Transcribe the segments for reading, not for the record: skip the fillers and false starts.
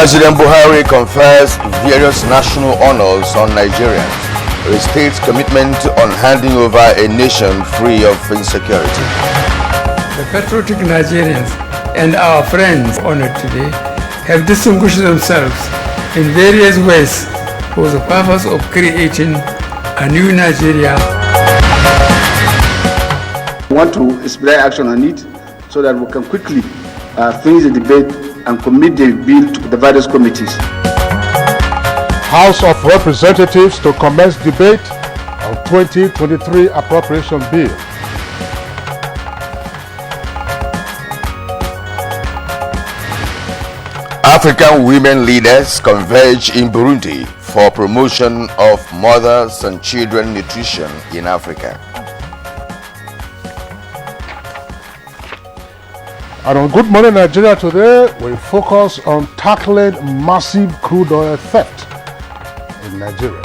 President Buhari confers various national honors on Nigerians. He states commitment on handing over a nation free of insecurity. The patriotic Nigerians and our friends honored today have distinguished themselves in various ways for the purpose of creating a new Nigeria. We want to expedite action on it so that we can quickly finish the debate and commit the bill to the various committees. House of Representatives to commence debate on 2023 appropriation bill. African women leaders converge in Burundi for promotion of mothers and children nutrition in Africa. And on Good Morning Nigeria today, we focus on tackling massive crude oil theft in Nigeria.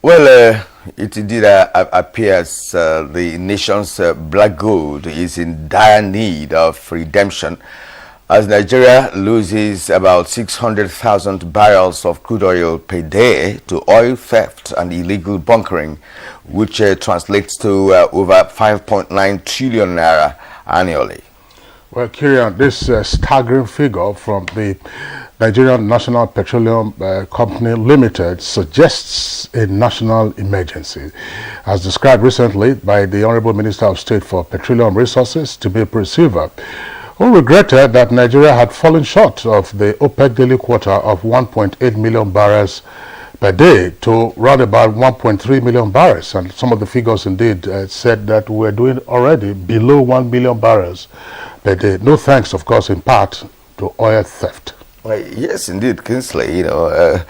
Well, it indeed appears the nation's black gold is in dire need of redemption as Nigeria loses about 600,000 barrels of crude oil per day to oil theft and illegal bunkering, which translates to over 5.9 trillion naira annually. Well, Kirian, this staggering figure from the Nigerian National Petroleum Company Limited suggests a national emergency, as described recently by the Honorable Minister of State for Petroleum Resources, Timothy Silva, who regretted that Nigeria had fallen short of the OPEC daily quota of 1.8 million barrels per day to round about 1.3 million barrels. And some of the figures indeed said that we're doing already below 1 million barrels per day. No thanks, of course, in part to oil theft. Well, yes, indeed, Kingsley, there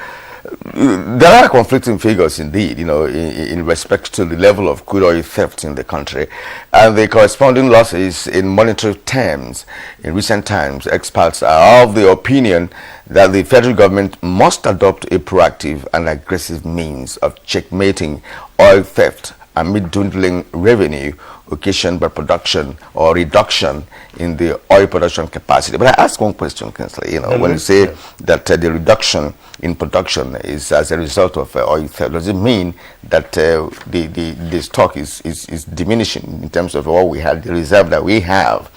are conflicting figures indeed, in respect to the level of crude oil theft in the country and the corresponding losses in monetary terms. In recent times, experts are of the opinion that the federal government must adopt a proactive and aggressive means of checkmating oil theft amid dwindling revenue occasioned by production or reduction in the oil production capacity. But I ask one question, Kingsley, when you say that the reduction in production is as a result of oil theft, does it mean that the stock is diminishing in terms of what we have, the reserve that we have?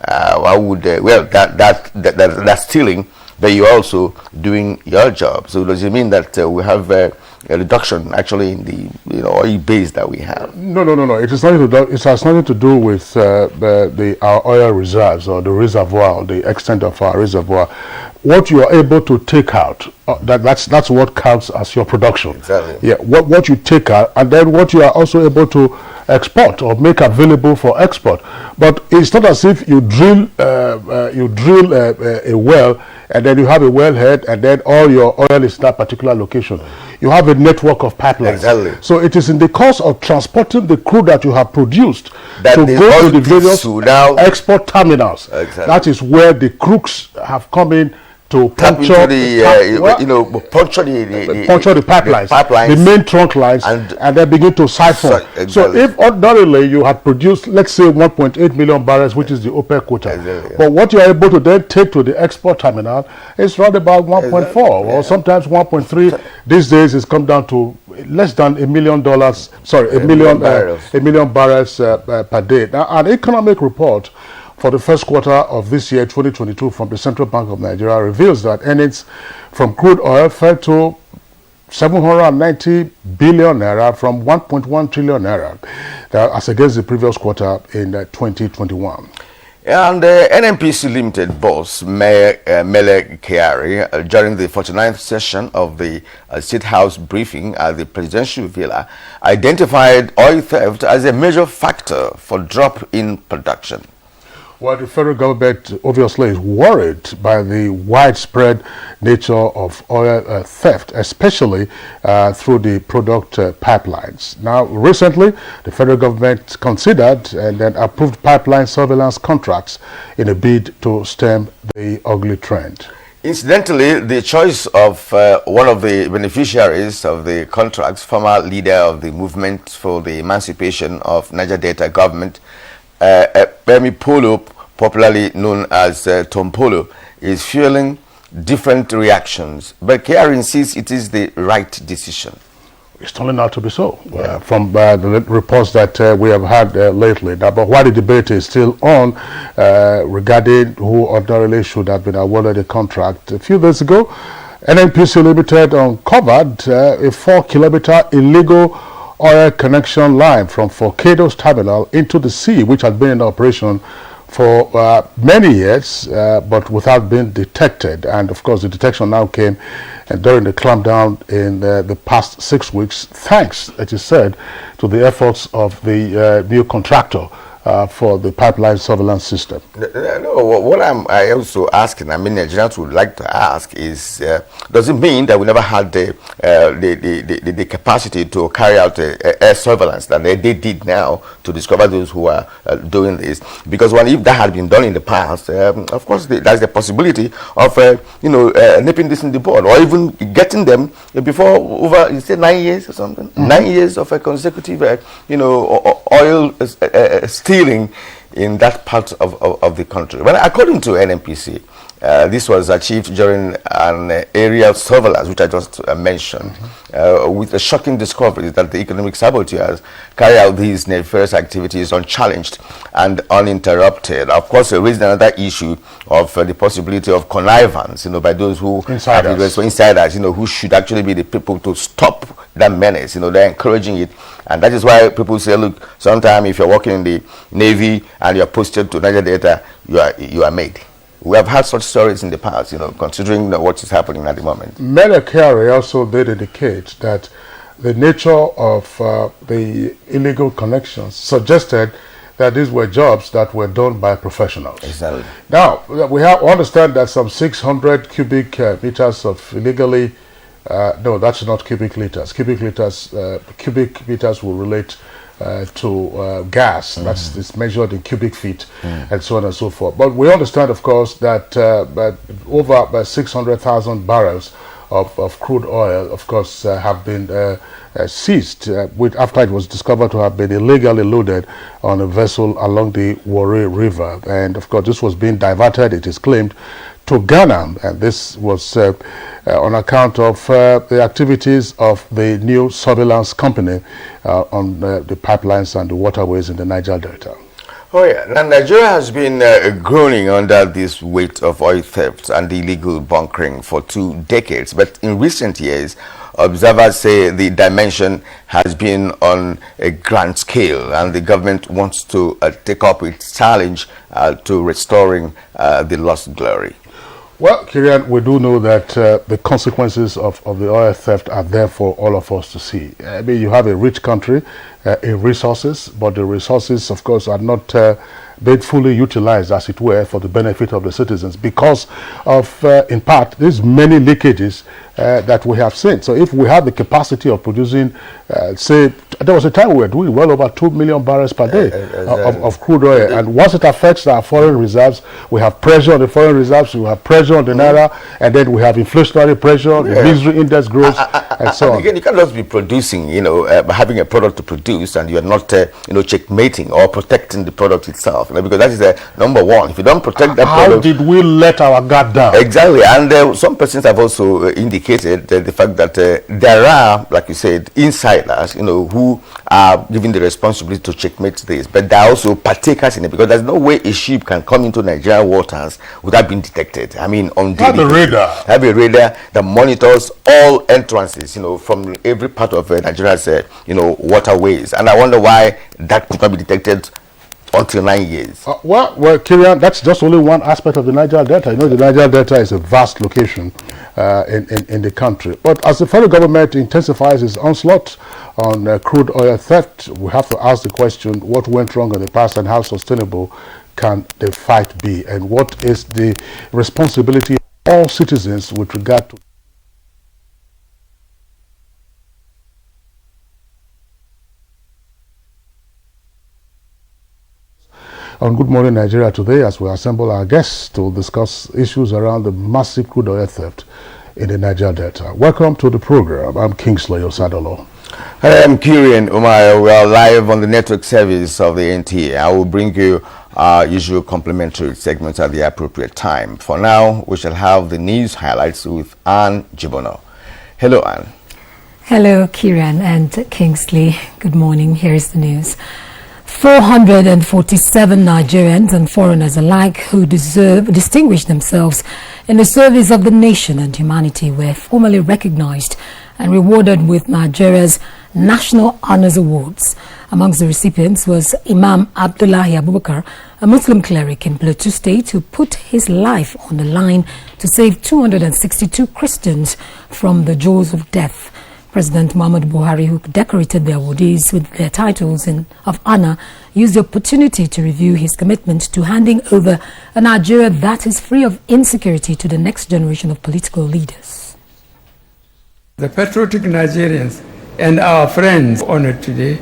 Why would that's stealing, but you're also doing your job. So does it mean that we have a reduction actually in the oil base that we have? No. It is nothing to do. It has nothing to do with our oil reserves or the reservoir, the extent of our reservoir. What you are able to take out, that's what counts as your production. Exactly. Yeah. What you take out, and then what you are also able to export or make available for export. But it's not as if you drill a well and then you have a wellhead and then all your oil is in that particular location. You have a network of pipelines. Exactly. So it is in the course of transporting the crude that you have produced that to go to the various export terminals. Exactly. That is where the crooks have come in to puncture the pipelines, the main trunk lines, and then begin to siphon. Exactly. So if ordinarily you had produced, let's say, 1.8 million barrels, which is the OPEC quota, exactly, but what you are able to then take to the export terminal is around about 1.4 or sometimes 1.3. These days it's come down to less than $1 million. Sorry, a million barrels per day. Now, an economic report for the first quarter of this year, 2022, from the Central Bank of Nigeria reveals that earnings from crude oil fell to 790 billion naira from 1.1 trillion naira as against the previous quarter in 2021. And NNPC Limited boss, Mele Kyari, during the 49th session of the State House briefing at the Presidential Villa, identified oil theft as a major factor for drop in production. Well, the federal government obviously is worried by the widespread nature of oil theft, especially through the product pipelines. Now, recently, the federal government considered and then approved pipeline surveillance contracts in a bid to stem the ugly trend. Incidentally, the choice of one of the beneficiaries of the contracts, former leader of the movement for the emancipation of Niger Delta government, Bemi popularly known as Tompolo, is fueling different reactions. But KR insists it is the right decision. It's turning out to be so, from the reports that we have had lately. Now, but while the debate is still on regarding who ordinarily should have been awarded a contract, a few days ago, NNPC Limited uncovered a 4-kilometer illegal oil connection line from Forcados Terminal into the sea, which had been in operation for many years, but without being detected. And of course, the detection now came during the clampdown in the past 6 weeks, thanks, it is said, to the efforts of the new contractor for the pipeline surveillance system. No, what I also asking, I mean, Nigerians would like to ask is, does it mean that we never had the capacity to carry out air surveillance that they did now to discover those who are doing this? Because if that had been done in the past, of course, there's the possibility of nipping this in the bud, or even getting them before over, you say 9 years or something, 9 years of a consecutive, oil stealing in that part of the country. Well, according to NNPC, this was achieved during an aerial surveillance, which I just mentioned, with a shocking discovery that the economic saboteurs carry out these nefarious activities unchallenged and uninterrupted. Of course, it raised another issue of the possibility of connivance, by those who insiders, who should actually be the people to stop that menace. They're encouraging it, and that is why people say, look, sometimes if you're working in the Navy and you're posted to Niger Delta, you are made. We have had such stories in the past, considering what is happening at the moment. Medicare also did indicate that the nature of the illegal connections suggested that these were jobs that were done by professionals. Exactly. Now, we understand that some 600 cubic meters of illegally, no, that's not cubic liters. Cubic meters will relate to gas. That's measured in cubic feet, and so on and so forth. But we understand, of course, that over 600,000 barrels of crude oil, of course, have been seized after it was discovered to have been illegally loaded on a vessel along the Warri River. And of course, this was being diverted, it is claimed, to Ghana, and this was on account of the activities of the new surveillance company on the pipelines and the waterways in the Niger Delta. Oh yeah, now Nigeria has been groaning under this weight of oil theft and illegal bunkering for 2 decades, but in recent years, observers say the dimension has been on a grand scale, and the government wants to take up its challenge to restoring the lost glory. Well, Kirian, we do know that the consequences of the oil theft are there for all of us to see. I mean, you have a rich country in resources, but the resources, of course, are not being fully utilized, as it were, for the benefit of the citizens because of, in part, these many leakages that we have seen. So if we have the capacity of producing, say, there was a time we were doing well over 2 million barrels per day of crude oil. And once it affects our foreign reserves, we have pressure on the foreign reserves, we have pressure on the naira, and then we have inflationary pressure, the misery index grows, and so on. Again, you can't just be producing, having a product to produce, and you're not, checkmating or protecting the product itself, because that is the number one. If you don't protect that product... How did we let our guard down? Exactly, and some persons have also indicated the fact that there are, like you said, insiders, who are given the responsibility to checkmate this, but there are also partakers in it, because there's no way a ship can come into Nigerian waters without being detected. I mean, on have a radar. Have a radar that monitors all entrances, from every part of Nigeria's, waterways. And I wonder why that could not be detected until 9 years. Well, Kirian, that's just only one aspect of the Niger Delta. The Niger Delta is a vast location in the country. But as the federal government intensifies its onslaught on crude oil theft, we have to ask the question, what went wrong in the past and how sustainable can the fight be? And what is the responsibility of all citizens with regard to on Good Morning Nigeria today, as we assemble our guests to discuss issues around the massive crude oil theft in the Niger Delta. Welcome to the program. I'm Kingsley Osadolo. Hi, I'm Kirian Umayo. We are live on the network service of the NTA. I will bring you our usual complementary segments at the appropriate time. For now, we shall have the news highlights with Anne Jibono. Hello, Anne. Hello, Kiran and Kingsley. Good morning. Here is the news. 447 Nigerians and foreigners alike who distinguished themselves in the service of the nation and humanity were formally recognized and rewarded with Nigeria's National Honors Awards. Amongst the recipients was Imam Abdullahi Abubakar, a Muslim cleric in Plateau State who put his life on the line to save 262 Christians from the jaws of death. President Muhammadu Buhari, who decorated the awardees with their titles of honor, used the opportunity to review his commitment to handing over a Nigeria that is free of insecurity to the next generation of political leaders. The patriotic Nigerians and our friends honored today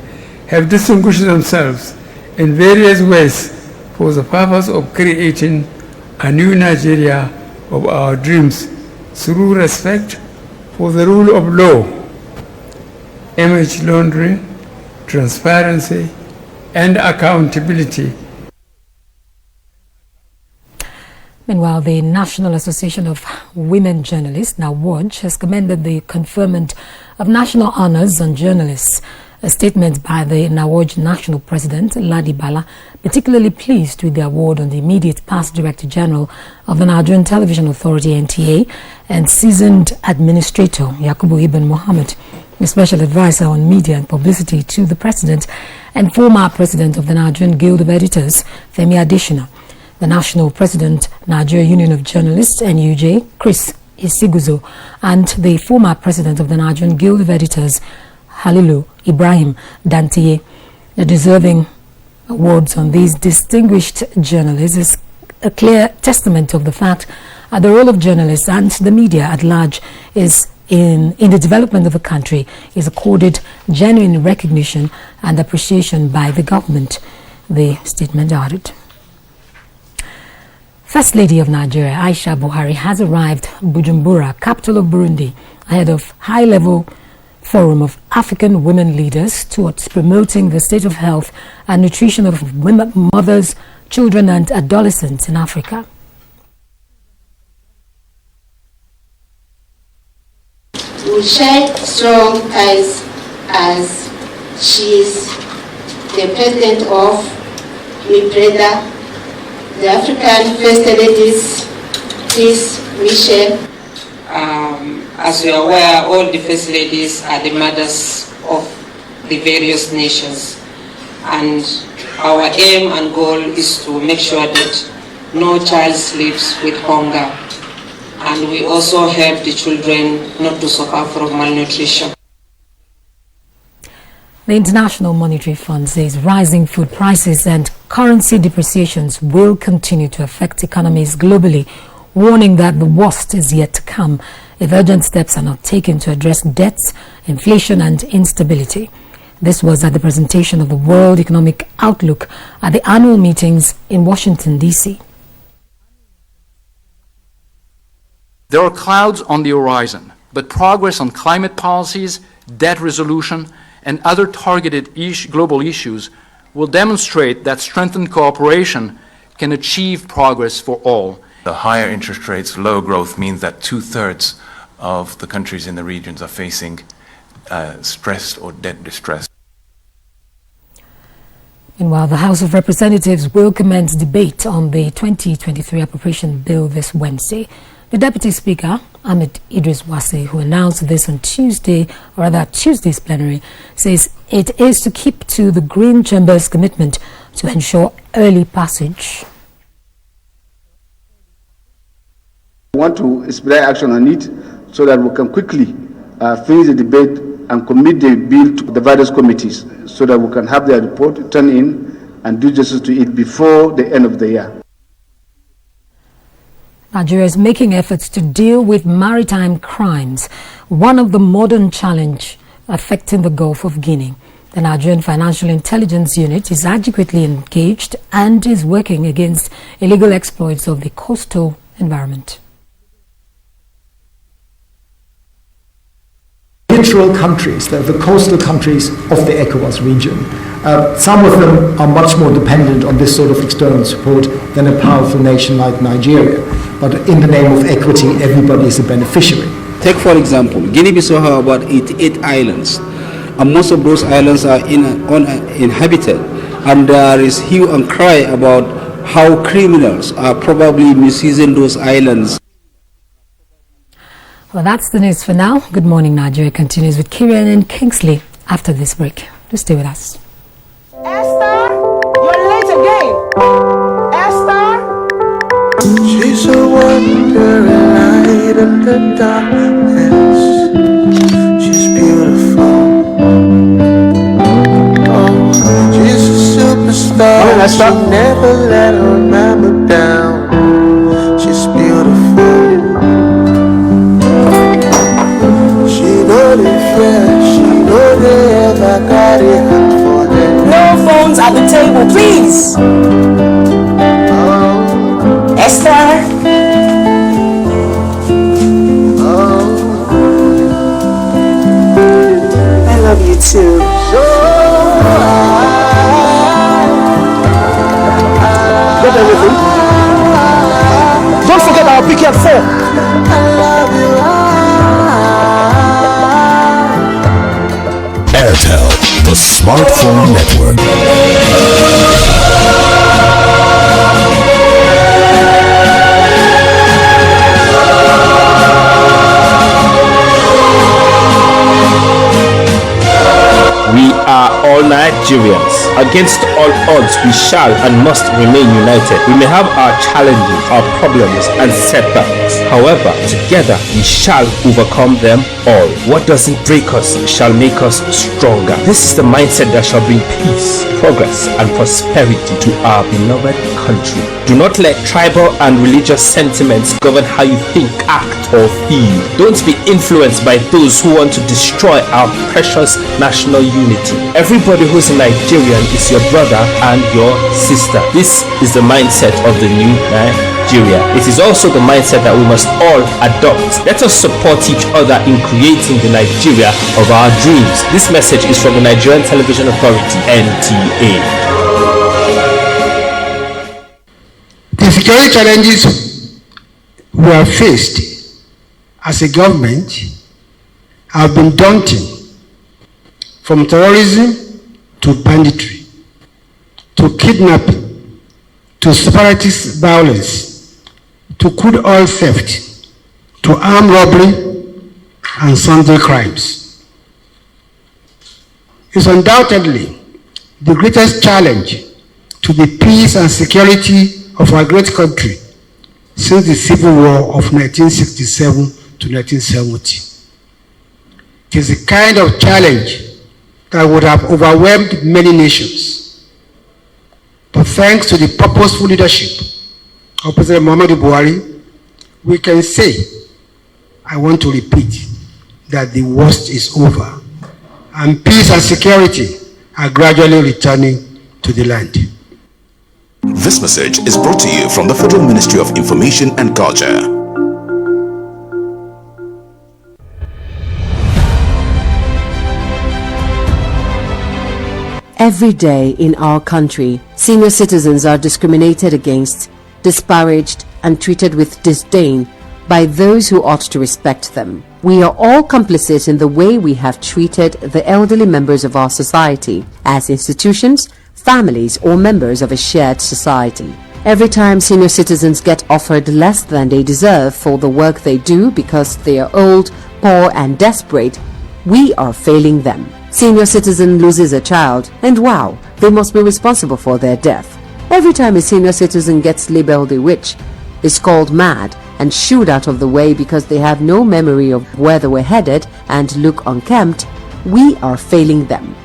have distinguished themselves in various ways for the purpose of creating a new Nigeria of our dreams through respect for the rule of law, image laundering, transparency, and accountability. Meanwhile, the National Association of Women Journalists, NAWOJ, has commended the conferment of national honors on journalists. A statement by the NAWOJ National President, Ladi Bala, particularly pleased with the award on the immediate past Director General of the Nigerian Television Authority, NTA, and seasoned administrator, Yakubu Ibn Mohammed, the special advisor on media and publicity to the President, and former President of the Nigerian Guild of Editors, Femi Adesina. The National President, Nigeria Union of Journalists, NUJ, Chris Isiguzo, and the former President of the Nigerian Guild of Editors, Halilu Ibrahim Dantiye. The deserving awards on these distinguished journalists is a clear testament of the fact that the role of journalists and the media at large is in the development of the country is accorded genuine recognition and appreciation by the government, the statement added. First Lady of Nigeria, Aisha Buhari, has arrived Bujumbura, capital of Burundi, ahead of high-level forum of African women leaders towards promoting the state of health and nutrition of women, mothers, children and adolescents in Africa. We share strong ties as she is the president of MIPREDA, the African First Ladies Peace Mission. As you are aware, all the First Ladies are the mothers of the various nations. And our aim and goal is to make sure that no child sleeps with hunger. And we also help the children not to suffer from malnutrition. The International Monetary Fund says rising food prices and currency depreciations will continue to affect economies globally, warning that the worst is yet to come if urgent steps are not taken to address debts, inflation and instability. This was at the presentation of the World Economic Outlook at the annual meetings in Washington, D.C. There are clouds on the horizon, but progress on climate policies, debt resolution, and other targeted global issues will demonstrate that strengthened cooperation can achieve progress for all. The higher interest rates, low growth means that 2/3 of the countries in the regions are facing stress or debt distress. Meanwhile, the House of Representatives will commence debate on the 2023 appropriation bill this Wednesday. The Deputy Speaker, Ahmed Idris Wase, who announced this on Tuesday's plenary, says it is to keep to the Green Chamber's commitment to ensure early passage. We want to expedite action on it so that we can quickly finish the debate and commit the bill to the various committees so that we can have their report turn in and do justice to it before the end of the year. Nigeria is making efforts to deal with maritime crimes, one of the modern challenge affecting the Gulf of Guinea. The Nigerian Financial Intelligence Unit is adequately engaged and is working against illegal exploits of the coastal environment. littoral countries, the coastal countries of the ECOWAS region. Some of them are much more dependent on this sort of external support than a powerful nation like Nigeria. But in the name of equity, everybody is a beneficiary. Take, for example, Guinea-Bissau has about 88 islands, and most of those islands are uninhabited, and there is hue and cry about how criminals are probably misusing those islands. Well, that's the news for now. Good Morning Nigeria continues with Kieran and Kingsley after this break. Do stay with us. Esther, you're late again. Esther? She's a wandering light in the darkness. She's beautiful. Oh, she's a superstar. She never let her mama down. She's beautiful. She know the fear. She know they ever got it hard for them. No phones at the table, please. Esther. I love you too. Get everything. Don't forget our pick at 4. I love you. Airtel, the smartphone network. We are all Nigerians. Against all odds, we shall and must remain united. We may have our challenges, our problems, and setbacks. However, together we shall overcome them all. What doesn't break us shall make us stronger. This is the mindset that shall bring peace, progress, and prosperity to our beloved country. Do not let tribal and religious sentiments govern how you think, act, or feel. Don't be influenced by those who want to destroy our precious national unity. Everybody who's a Nigerian is your brother and your sister. This is the mindset of the new Nigeria. It is also the mindset that we must all adopt. Let us support each other in creating the Nigeria of our dreams. This message is from the Nigerian Television Authority, NTA. The security challenges we have faced as a government have been daunting, from terrorism to banditry, to kidnapping, to separatist violence, to crude oil theft, to armed robbery and sundry crimes. It's undoubtedly the greatest challenge to the peace and security of our great country since the Civil War of 1967 to 1970. It is a kind of challenge that would have overwhelmed many nations. But thanks to the purposeful leadership of President Muhammadu Buhari, we can say, I want to repeat, that the worst is over and peace and security are gradually returning to the land. This message is brought to you from the Federal Ministry of Information and Culture. Every day in our country, senior citizens are discriminated against, disparaged, and treated with disdain by those who ought to respect them. We are all complicit in the way we have treated the elderly members of our society as institutions, families, or members of a shared society. Every time senior citizens get offered less than they deserve for the work they do because they are old, poor, and desperate, we are failing them. Senior citizen loses a child, and wow, they must be responsible for their death. Every time a senior citizen gets labeled a witch, is called mad, and shooed out of the way because they have no memory of where they were headed and look unkempt, we are failing them.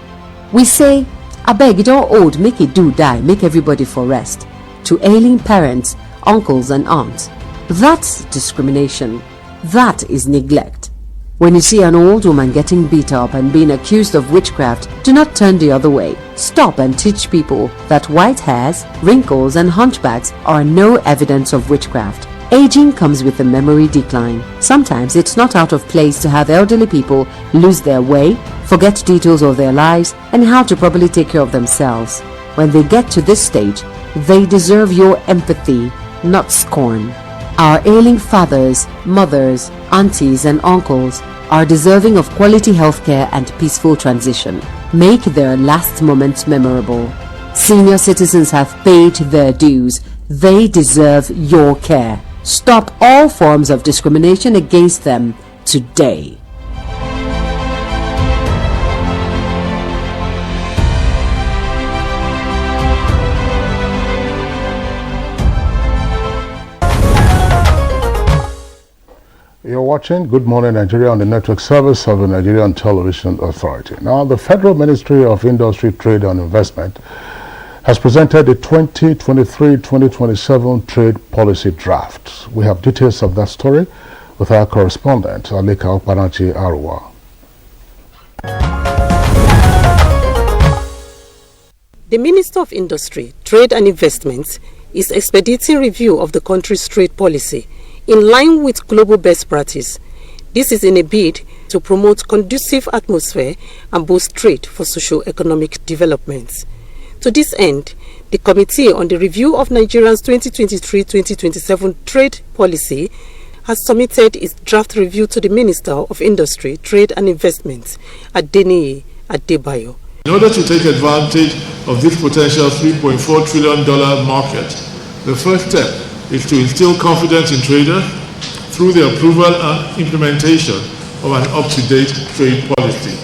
We say, abeg, it all old, make it do die, make everybody for rest, to ailing parents, uncles and aunts. That's discrimination. That is neglect. When you see an old woman getting beat up and being accused of witchcraft, do not turn the other way. Stop and teach people that white hairs, wrinkles and hunchbacks are no evidence of witchcraft. Aging comes with a memory decline. Sometimes it's not out of place to have elderly people lose their way, forget details of their lives, and how to properly take care of themselves. When they get to this stage, they deserve your empathy, not scorn. Our ailing fathers, mothers, aunties, and uncles are deserving of quality healthcare and peaceful transition. Make their last moments memorable. Senior citizens have paid their dues. They deserve your care. Stop all forms of discrimination against them today. You're watching Good Morning Nigeria on the network service of the Nigerian Television Authority. Now, the Federal Ministry of Industry, Trade and Investment has presented the 2023-2027 trade policy draft. We have details of that story with our correspondent, Alika Okpanachi Arua. The Minister of Industry, Trade and Investment is expediting review of the country's trade policy in line with global best practice. This is in a bid to promote conducive atmosphere and boost trade for socio-economic development. To this end, the Committee on the Review of Nigeria's 2023-2027 Trade Policy has submitted its draft review to the Minister of Industry, Trade and Investment, Adeniyi Adebayo. In order to take advantage of this potential $3.4 trillion market, the first step is to instill confidence in traders through the approval and implementation of an up-to-date trade policy.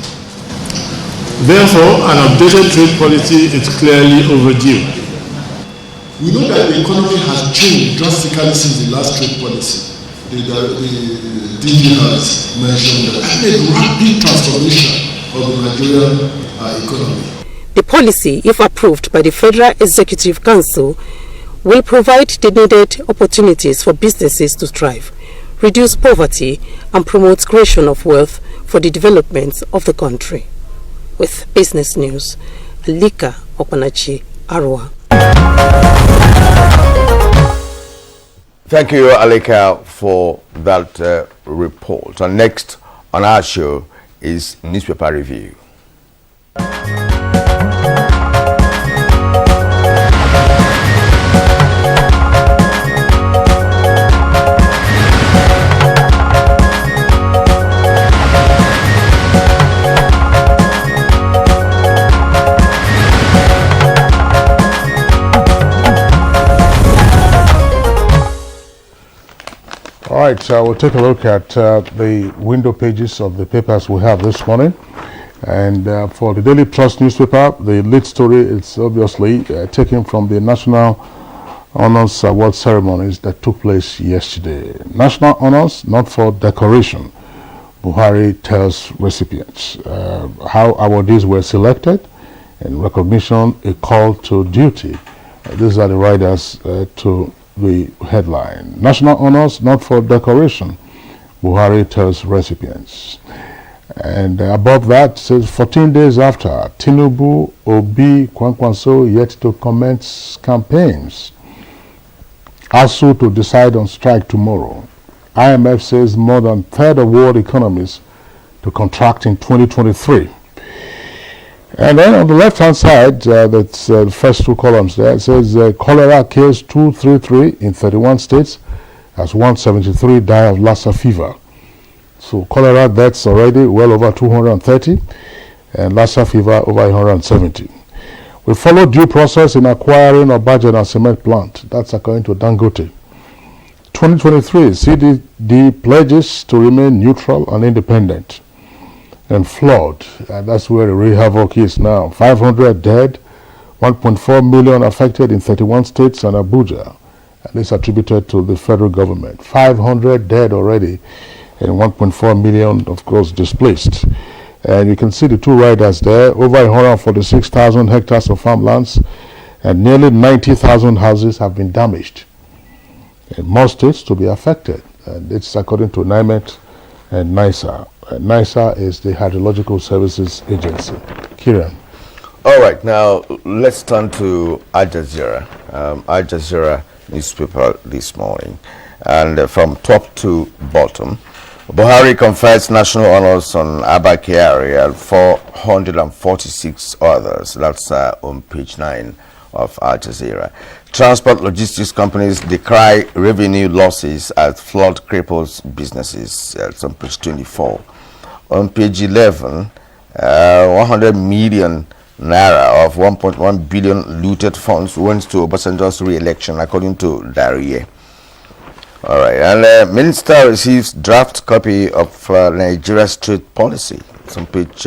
Therefore, an updated trade policy is clearly overdue. We know that the economy has changed drastically since the last trade policy. The DG has mentioned that a rapid transformation of the Nigerian economy. The policy, if approved by the Federal Executive Council, will provide the needed opportunities for businesses to thrive, reduce poverty, and promote creation of wealth for the development of the country. With Business News, Alika Okpanachi Arua. Thank you, Alika, for that report. And next on our show is Newspaper Review. All right, we'll take a look at the window pages of the papers we have this morning. And for the Daily Trust newspaper, the lead story is obviously taken from the National Honors Award ceremonies that took place yesterday. National Honors, not for decoration, Buhari tells recipients. How awardees were selected, and recognition, a call to duty. These are the riders to the headline. National Honors, not for decoration, Buhari tells recipients. And above that says 14 days after, Tinubu, Obi, Kwankwanso yet to commence campaigns. ASU to decide on strike tomorrow. IMF says more than a third of world economies to contract in 2023. And then on the left-hand side, that's the first two columns there, it says cholera case 233 in 31 states as 173 die of Lassa fever. So cholera deaths already well over 230 and Lassa fever over 170. We follow due process in acquiring Obajan cement plant. That's according to Dangote. 2023, CDD pledges to remain neutral and independent. And flawed, and that's where the real havoc is now. 500 dead, 1.4 million affected in 31 states and Abuja. And this attributed to the federal government. 500 dead already, and 1.4 million, of course, displaced. And you can see the two riders there, over 146,000 hectares of farmlands, and nearly 90,000 houses have been damaged. And more states to be affected. And it's according to NIMET and NISA. NISA is the Hydrological Services Agency. Kiran. All right, now let's turn to Al Jazeera. Al Jazeera newspaper this morning. and from top to bottom. Buhari confers national honors on Abba Kyari and 446 others. That's on page 9 of Al Jazeera. Transport logistics companies decry revenue losses as flood cripples businesses. That's on page 24. On page 11, 100 million naira of 1.1 billion looted funds went to Obasanjo's re-election, according to Darie. All right, and Minister receives draft copy of Nigeria's trade policy. It's on page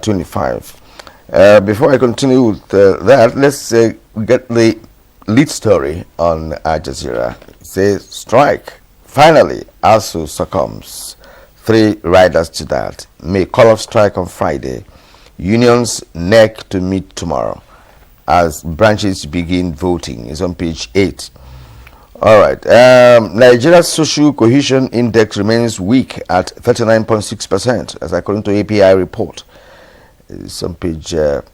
25. Before I continue with that, let's get the lead story on Al Jazeera. It says, strike. Finally, ASU succumbs. 3 riders to that. May call off strike on Friday. Unions neck to meet tomorrow as branches begin voting. It's on page 8. All right. Nigeria's social cohesion index remains weak at 39.6%, as according to API report. It's on page 9.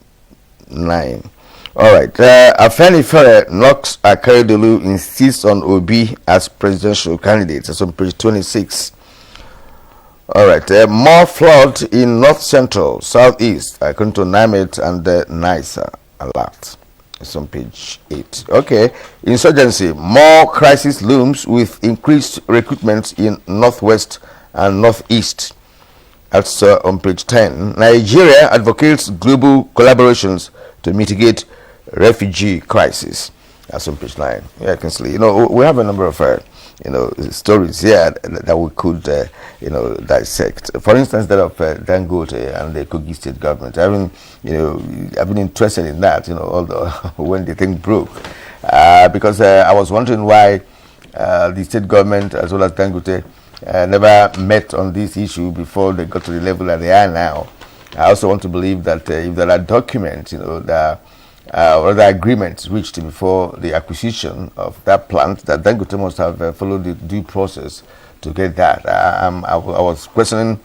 All right. Afenifere knocks Akeredolu, insists on Obi as presidential candidate. It's on page 26. All right. More flood in north central, southeast, according to NIMET and the NISA alert. It's on page 8. Okay. Insurgency. More crisis looms with increased recruitment in northwest and northeast. That's on page 10. Nigeria advocates global collaborations to mitigate refugee crisis. That's on page 9. Yeah, I can see. You know, we have a number of stories here that we could dissect. For instance, that of Dangote and the Kogi state government. I've been interested in that. Although when the thing broke, because I was wondering why the state government as well as Dangote never met on this issue before they got to the level that they are now. I also want to believe that if there are documents, or the agreements reached before the acquisition of that plant, that Dangote must have followed the due process to get that. I was questioning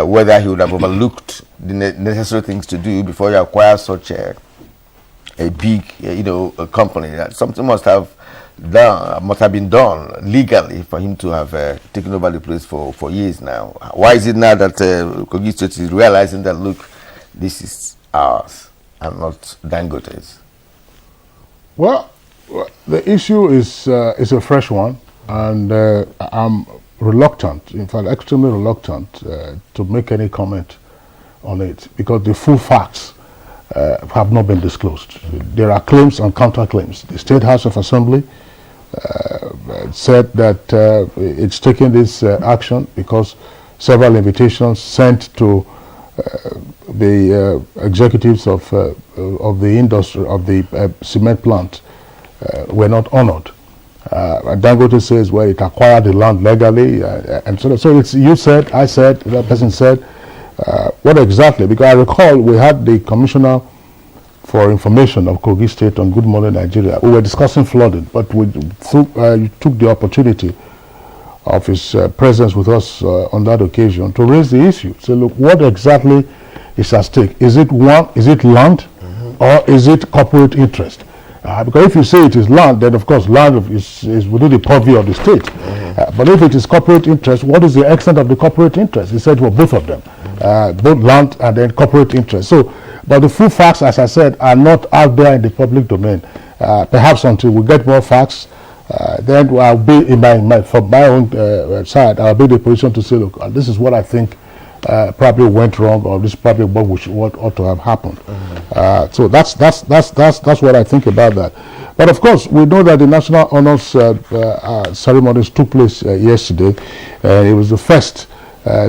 whether he would have overlooked the necessary things to do before you acquire such a big, a company. That something must have been done legally for him to have taken over the place for years now. Why is it now that Kogi State is realizing that, look, this is ours and not Dangote's? Well, the issue is a fresh one, and I'm reluctant, in fact extremely reluctant, to make any comment on it, because the full facts have not been disclosed. There are claims and counterclaims. The State House of Assembly said that it's taking this action because several invitations sent to the executives of the industry, of the cement plant, were not honored. Dangote says, well, it acquired the land legally, and so it's you said, I said, that person said. What exactly? Because I recall we had the Commissioner for Information of Kogi State on Good Morning Nigeria. We were discussing flooding, but we took the opportunity of his presence with us on that occasion to raise the issue. So look, what exactly is at stake? Is it land, or is it corporate interest? Because if you say it is land, then of course land is within the purview of the state. But if it is corporate interest, what is the extent of the corporate interest? He said, well, both of them, both land and then corporate interest. So, but the full facts, as I said, are not out there in the public domain. Perhaps until we get more facts, then I'll be from my own side, I'll be in the position to say, look, this is what I think probably went wrong, or this is probably what ought to have happened. So that's what I think about that. But of course, we know that the National Honors ceremonies took place yesterday. It was the first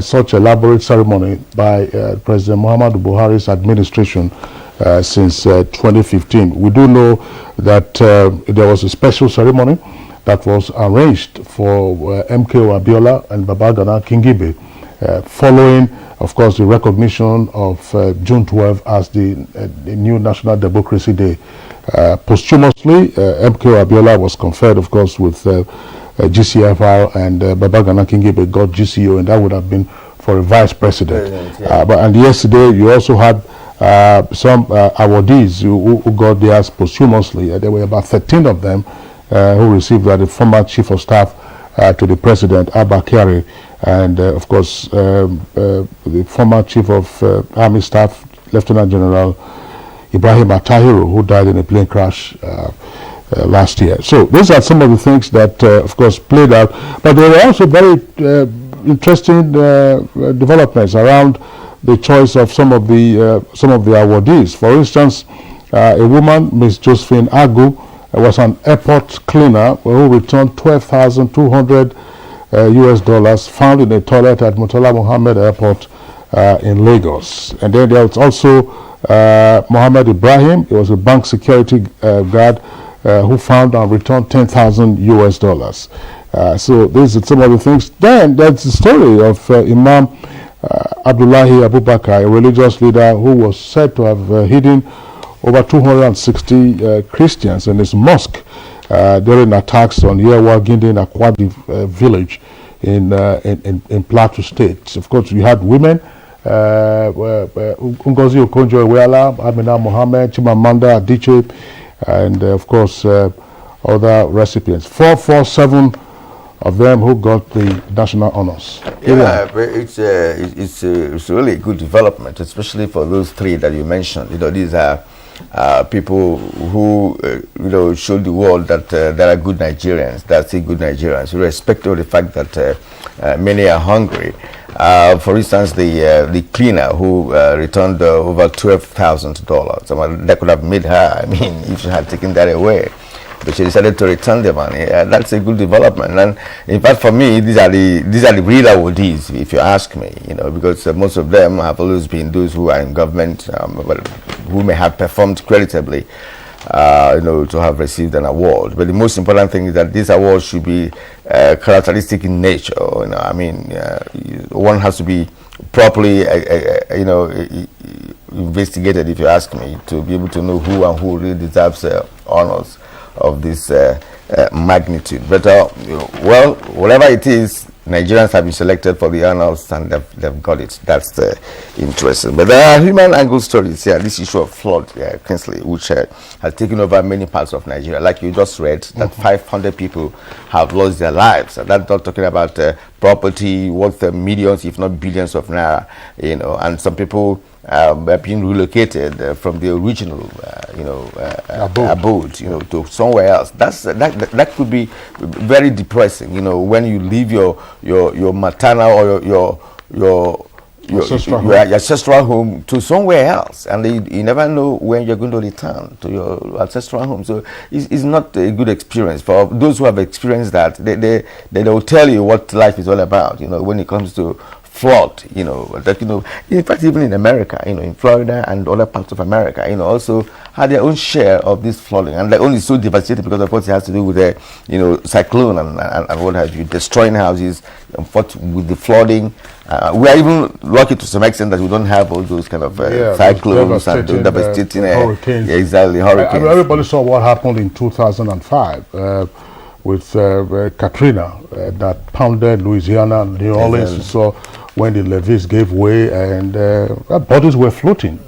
such elaborate ceremony by President Muhammadu Buhari's administration since 2015. We do know that there was a special ceremony that was arranged for MKO Abiola and Babagana Kingibe, following, of course, the recognition of June 12 as the new National Democracy Day. Posthumously, MKO Abiola was conferred, of course, with GCFR, and Babagana Kingibe got GCO, and that would have been for a vice president. And yesterday, you also had some awardees who got theirs posthumously. There were about 13 of them who received that. The former Chief of Staff to the president, Abba Kyari, and of course the former chief of army staff, Lieutenant General Ibrahim Atahiru, who died in a plane crash last year. So those are some of the things that of course played out, but there were also very interesting developments around the choice of some of the awardees. For instance, a woman, Ms. Josephine Agu, was an airport cleaner who returned $12,200 US found in a toilet at Murtala Mohammed Airport in Lagos. And then there was also Mohammed Ibrahim. He was a bank security guard who found and returned $10,000 US. So these are some of the things. Then there's the story of Imam Abdullahi Abubakar, a religious leader who was said to have hidden over 260 Christians in his mosque during attacks on Yewa Gindi and Akwadi village in Plateau State. Of course, we had women, Ngozi Okonjo-Iweala, Amina Mohammed, Chimamanda Adichie, and of course other recipients. 447 of them who got the national honors. Yeah, but it's really a good development, especially for those three that you mentioned. These are people who show the world that there are good Nigerians, that are still good Nigerians, irrespective of the fact that many are hungry. For instance, the cleaner who returned over $12,000. I mean, that could have made her, if she had taken that away. But she decided to return the money. That's a good development. And in fact, for me, these are the real awardees, if you ask me. Because most of them have always been those who are in government, who may have performed creditably, to have received an award. But the most important thing is that this award should be characteristic in nature. One has to be properly, investigated, if you ask me, to be able to know who and who really deserves honors of this magnitude. But well, whatever it is, Nigerians have been selected for the honors and they've got it. That's interesting. But there are human angle stories here. This issue of flood, Kingsley, which has taken over many parts of Nigeria. Like you just read, that 500 people have lost their lives. And that's not talking about property worth millions, if not billions of naira. And some people have been relocated from the original, abode, to somewhere else. That could be very depressing. When you leave your maternal or your ancestral home to somewhere else, and you never know when you're going to return to your ancestral home. So it's not a good experience for those who have experienced that. They will tell you what life is all about. When it comes to flood, in fact, even in America, in Florida and other parts of America, also had their own share of this flooding, and they're only so devastated because of course it has to do with the, cyclone and what have you, destroying houses, with the flooding. We are even lucky to some extent that we don't have all those kind of cyclones and devastating hurricanes. Exactly, hurricanes. Everybody saw what happened in 2005 with Katrina that pounded Louisiana, New Orleans. Exactly. So when the levees gave way and bodies were floating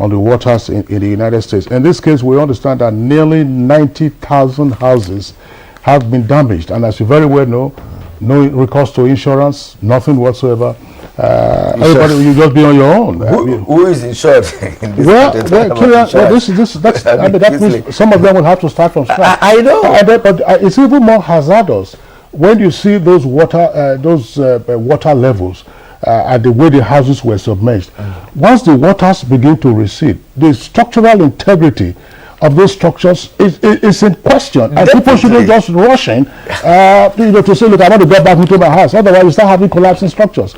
on the waters in the United States. In this case, we understand that nearly 90,000 houses have been damaged, and as you very well know, no recourse to insurance, nothing whatsoever. Everybody, you just be on your own. Who is insured in this that means some of them will have to start from scratch. I know. But it's even more hazardous when you see those water levels and the way the houses were submerged. Once the waters begin to recede, the structural integrity of those structures is in question, and people shouldn't just rush in to say, look, I want to get back into my house. Otherwise, you start having collapsing structures.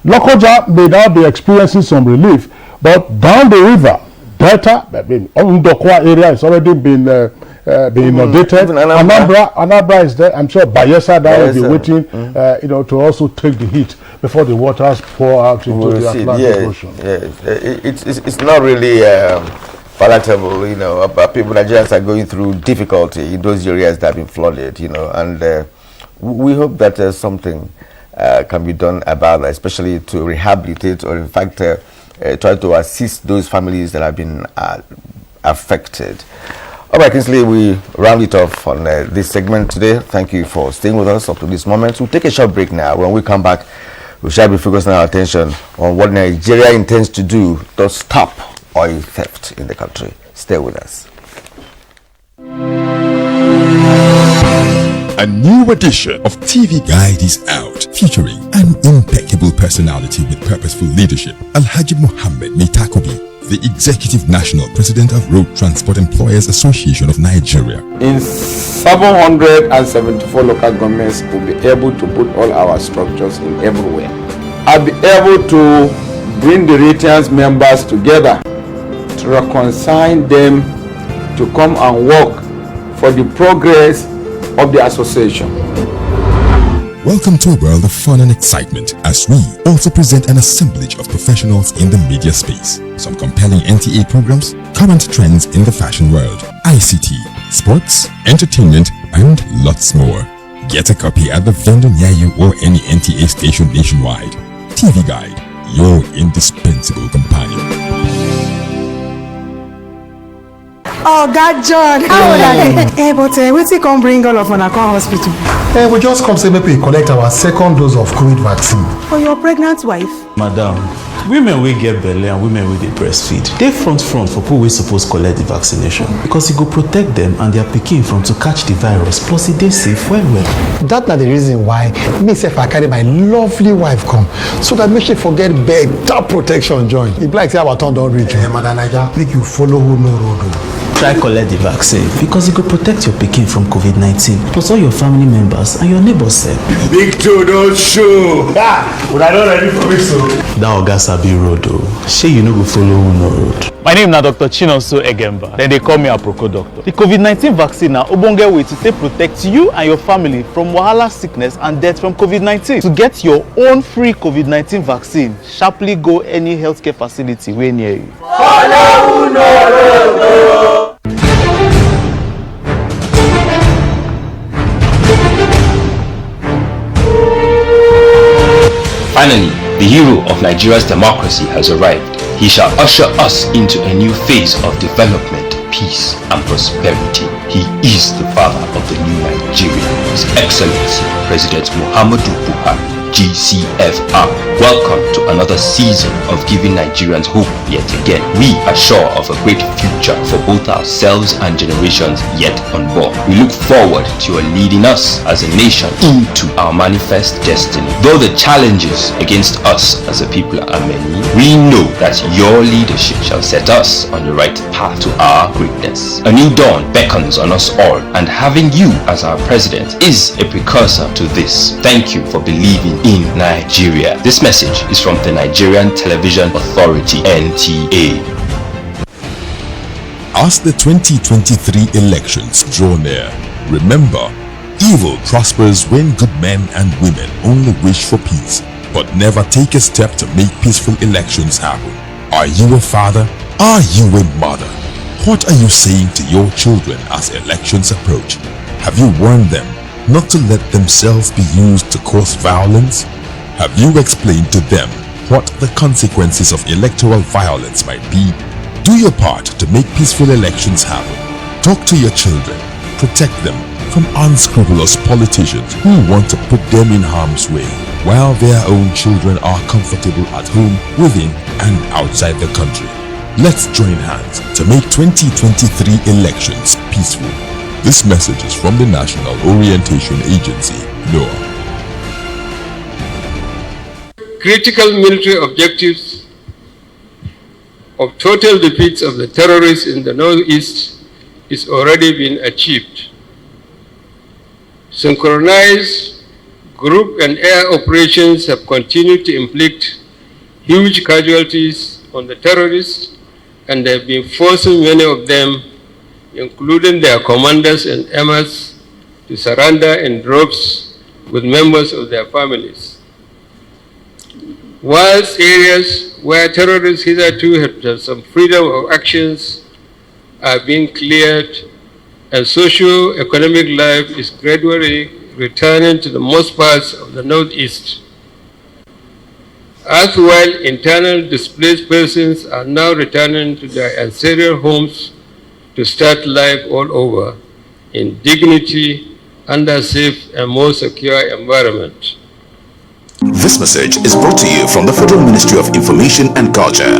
Lokoja may now be experiencing some relief, but down the river, Delta, Ndokwa area has already been inundated. Anambra is there. I'm sure Bayelsa will be waiting, to also take the heat before the waters pour out into the Atlantic Ocean. It's not really palatable, people, Nigerians are going through difficulty in those areas that have been flooded, and we hope that something can be done about that, especially to rehabilitate or in fact try to assist those families that have been affected. All right, Kingsley, we round it off on this segment today. Thank you for staying with us up to this moment. We'll take a short break now. When we come back, we shall be focusing our attention on what Nigeria intends to do to stop oil theft in the country. Stay with us. A new edition of TV Guide is out, featuring an impeccable personality with purposeful leadership. Alhaji Muhammad Meitakobi, the Executive National President of Road Transport Employers Association of Nigeria. In 774 local governments, we'll be able to put all our structures in everywhere. I'll be able to bring the Retians members together to reconcile them to come and work for the progress of the association. Welcome to a world of fun and excitement as we also present an assemblage of professionals in the media space. Some compelling NTA programs, current trends in the fashion world, ICT, sports, entertainment, and lots more. Get a copy at the vendor near you or any NTA station nationwide. TV Guide, your indispensable companion. Oh, God, John. How old are you? Hey, but what's he come bring all of on a hospital? Hey, we just come say maybe we collect our second dose of COVID vaccine. For your pregnant wife? Madam, women will get belly and women will breastfeed. They front for people we suppose collect the vaccination because it go protect them and their pikin from to catch the virus. Plus, it is safe well. That's not the reason why me if I carry my lovely wife come so that make she forget better protection join. It like say our turn don't reach. Hey, Madam Naija, make you follow who no road. Try collect the vaccine because it could protect your pikin from COVID-19 plus all your family members and your neighbors said. Big two don't show. But I don't ready for me so. That Oga Sabi road though. Shey you no go follow no road. My name is Dr. Chinonso Egemba. Then they call me Aproko Doctor. The COVID-19 vaccine now ogbonge way to take protect you and your family from wahala, sickness and death from COVID-19. To get your own free COVID-19 vaccine, sharply go any healthcare facility way near you. Follow no road. Finally, the hero of Nigeria's democracy has arrived. He shall usher us into a new phase of development, peace, and prosperity. He is the father of the new Nigeria, His Excellency President Muhammadu Buhari, GCFR. Welcome to another season of giving Nigerians hope yet again. We are sure of a great future for both ourselves and generations yet unborn. We look forward to your leading us as a nation into our manifest destiny. Though the challenges against us as a people are many, we know that your leadership shall set us on the right path to our greatness. A new dawn beckons on us all, and having you as our president is a precursor to this. Thank you for believing in Nigeria. This message is from the Nigerian Television Authority, NTA. As the 2023 elections draw near, remember, evil prospers when good men and women only wish for peace, but never take a step to make peaceful elections happen. Are you a father? Are you a mother? What are you saying to your children as elections approach? Have you warned them not to let themselves be used to cause violence? Have you explained to them what the consequences of electoral violence might be? Do your part to make peaceful elections happen. Talk to your children. Protect them from unscrupulous politicians who want to put them in harm's way, while their own children are comfortable at home, within and outside the country. Let's join hands to make 2023 elections peaceful. This message is from the National Orientation Agency, NOAA. Critical military objectives of total defeat of the terrorists in the Northeast is already been achieved. Synchronized group and air operations have continued to inflict huge casualties on the terrorists, and they have been forcing many of them, including their commanders and emirs, to surrender in droves with members of their families. Whilst areas where terrorists hitherto had some freedom of actions are being cleared, and socio-economic life is gradually returning to the most parts of the Northeast. As well, internal displaced persons are now returning to their ancestral homes to start life all over in dignity, under safe and more secure environment. This message is brought to you from the Federal Ministry of Information and Culture.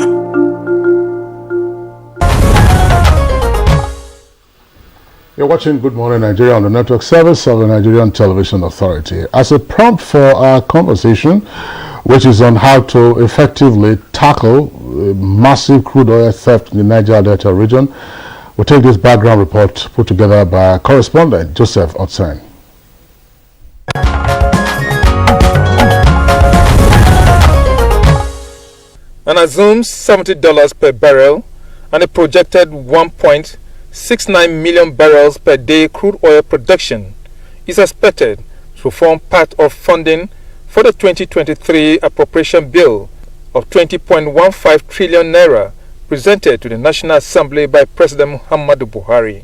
You're watching Good Morning Nigeria on the network service of the Nigerian Television Authority. As a prompt for our conversation, which is on how to effectively tackle massive crude oil theft in the Niger Delta region, we'll take this background report put together by our correspondent, Joseph Otsen. An assumed $70 per barrel and a projected 1.69 million barrels per day crude oil production is expected to form part of funding for the 2023 appropriation bill of 20.15 trillion naira presented to the National Assembly by President Muhammadu Buhari.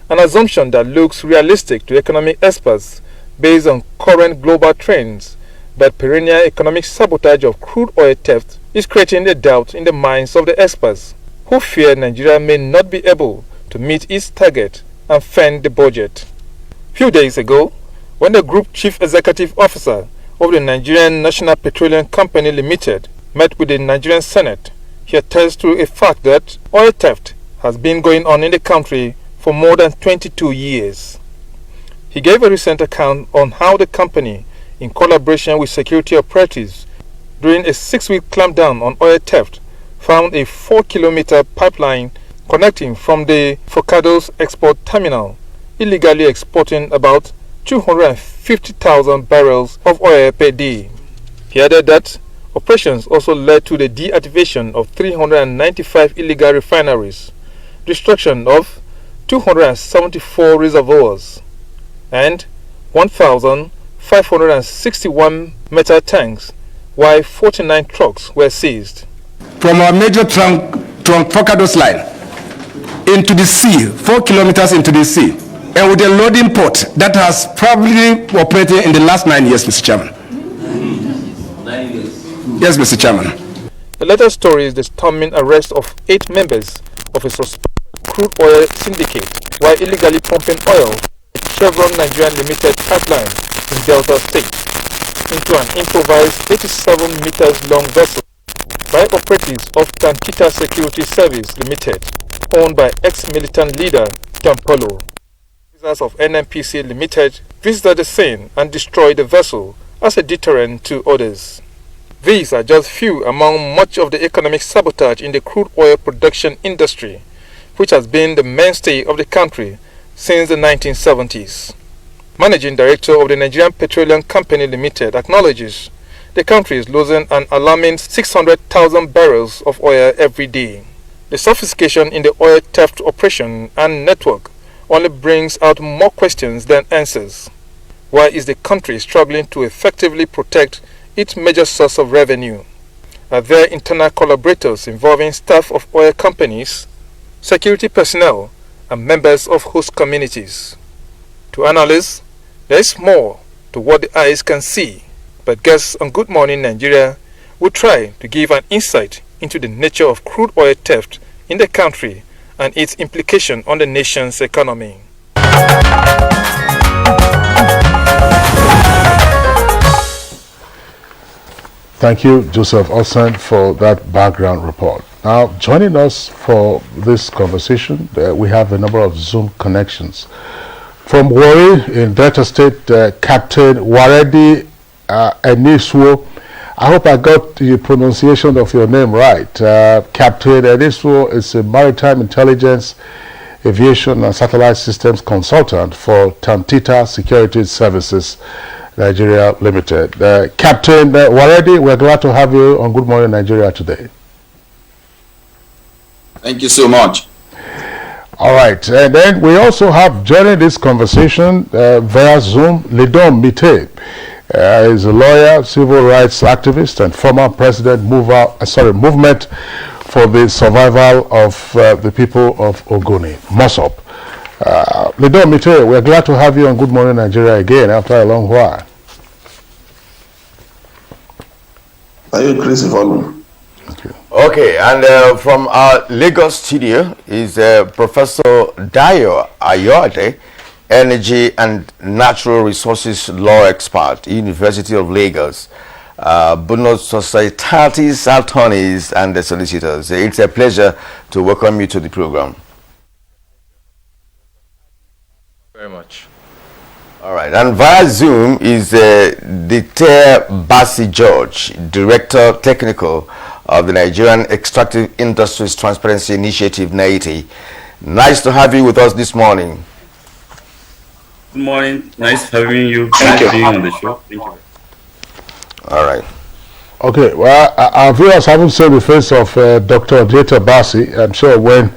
An assumption that looks realistic to economic experts based on current global trends, but perennial economic sabotage of crude oil theft is creating a doubt in the minds of the experts, who fear Nigeria may not be able to meet its target and fend the budget. Few days ago, when the Group Chief Executive Officer of the Nigerian National Petroleum Company Limited met with the Nigerian Senate, he attests to a fact that oil theft has been going on in the country for more than 22 years. He gave a recent account on how the company, in collaboration with security operatives, during a 6-week clampdown on oil theft, found a 4-kilometer pipeline connecting from the Forcados export terminal, illegally exporting about 250,000 barrels of oil per day. He added that operations also led to the deactivation of 395 illegal refineries, destruction of 274 reservoirs, and 1,561 metal tanks, while 49 trucks were seized. From our major trunk Forcados line into the sea, 4 kilometers into the sea, and with a loading port that has probably operated in the last 9 years, Mr. Chairman. 9 years. Yes, Mr. Chairman. The latest story is the storming arrest of 8 members of a suspected crude oil syndicate while illegally pumping oil at Chevron Nigeria Limited pipeline in Delta State into an improvised 87 meters long vessel by operatives of Tantita Security Service Limited, owned by ex-militant leader Campolo. Officers of NNPC Limited visited the scene and destroyed the vessel as a deterrent to others. These are just few among much of the economic sabotage in the crude oil production industry, which has been the mainstay of the country since the 1970s. Managing Director of the Nigerian Petroleum Company Limited acknowledges the country is losing an alarming 600,000 barrels of oil every day. The sophistication in the oil theft operation and network only brings out more questions than answers. Why is the country struggling to effectively protect its major source of revenue? Are there internal collaborators involving staff of oil companies, security personnel, and members of host communities? To analysts, there is more to what the eyes can see, but guests on Good Morning Nigeria will try to give an insight into the nature of crude oil theft in the country and its implication on the nation's economy. Thank you, Joseph Olsen, for that background report. Now, joining us for this conversation, we have a number of Zoom connections. From Warri in Delta State, Captain Waredi Eniswo. I hope I got the pronunciation of your name right. Captain Eniswo is a maritime intelligence, aviation and satellite systems consultant for Tantita Security Services Nigeria Limited. Captain Waredi, we're glad to have you on Good Morning Nigeria today. Thank you so much. All right, and then we also have joining this conversation via Zoom, Ledom Mite. Is a lawyer, civil rights activist, and former president movement for the survival of the people of Ogoni, MOSOP. Ledom Mite, we're glad to have you on Good Morning Nigeria again after a long while. Are you increasing volume? Thank you. Okay, and from our Lagos studio is Professor Dayo Ayode, Energy and Natural Resources Law Expert, University of Lagos, Buno Societatis, Attorneys and the Solicitors. It's a pleasure to welcome you to the program. Very much. All right, and via Zoom is Dr. Basi George, Director Technical of the Nigerian Extractive Industries Transparency Initiative, NAITI. Nice to have you with us this morning. Good morning. Nice having you. Nice being on the show. Thank you. All right. Okay, well, our viewers haven't seen the face of Dr. Dr. Basi. I'm sure when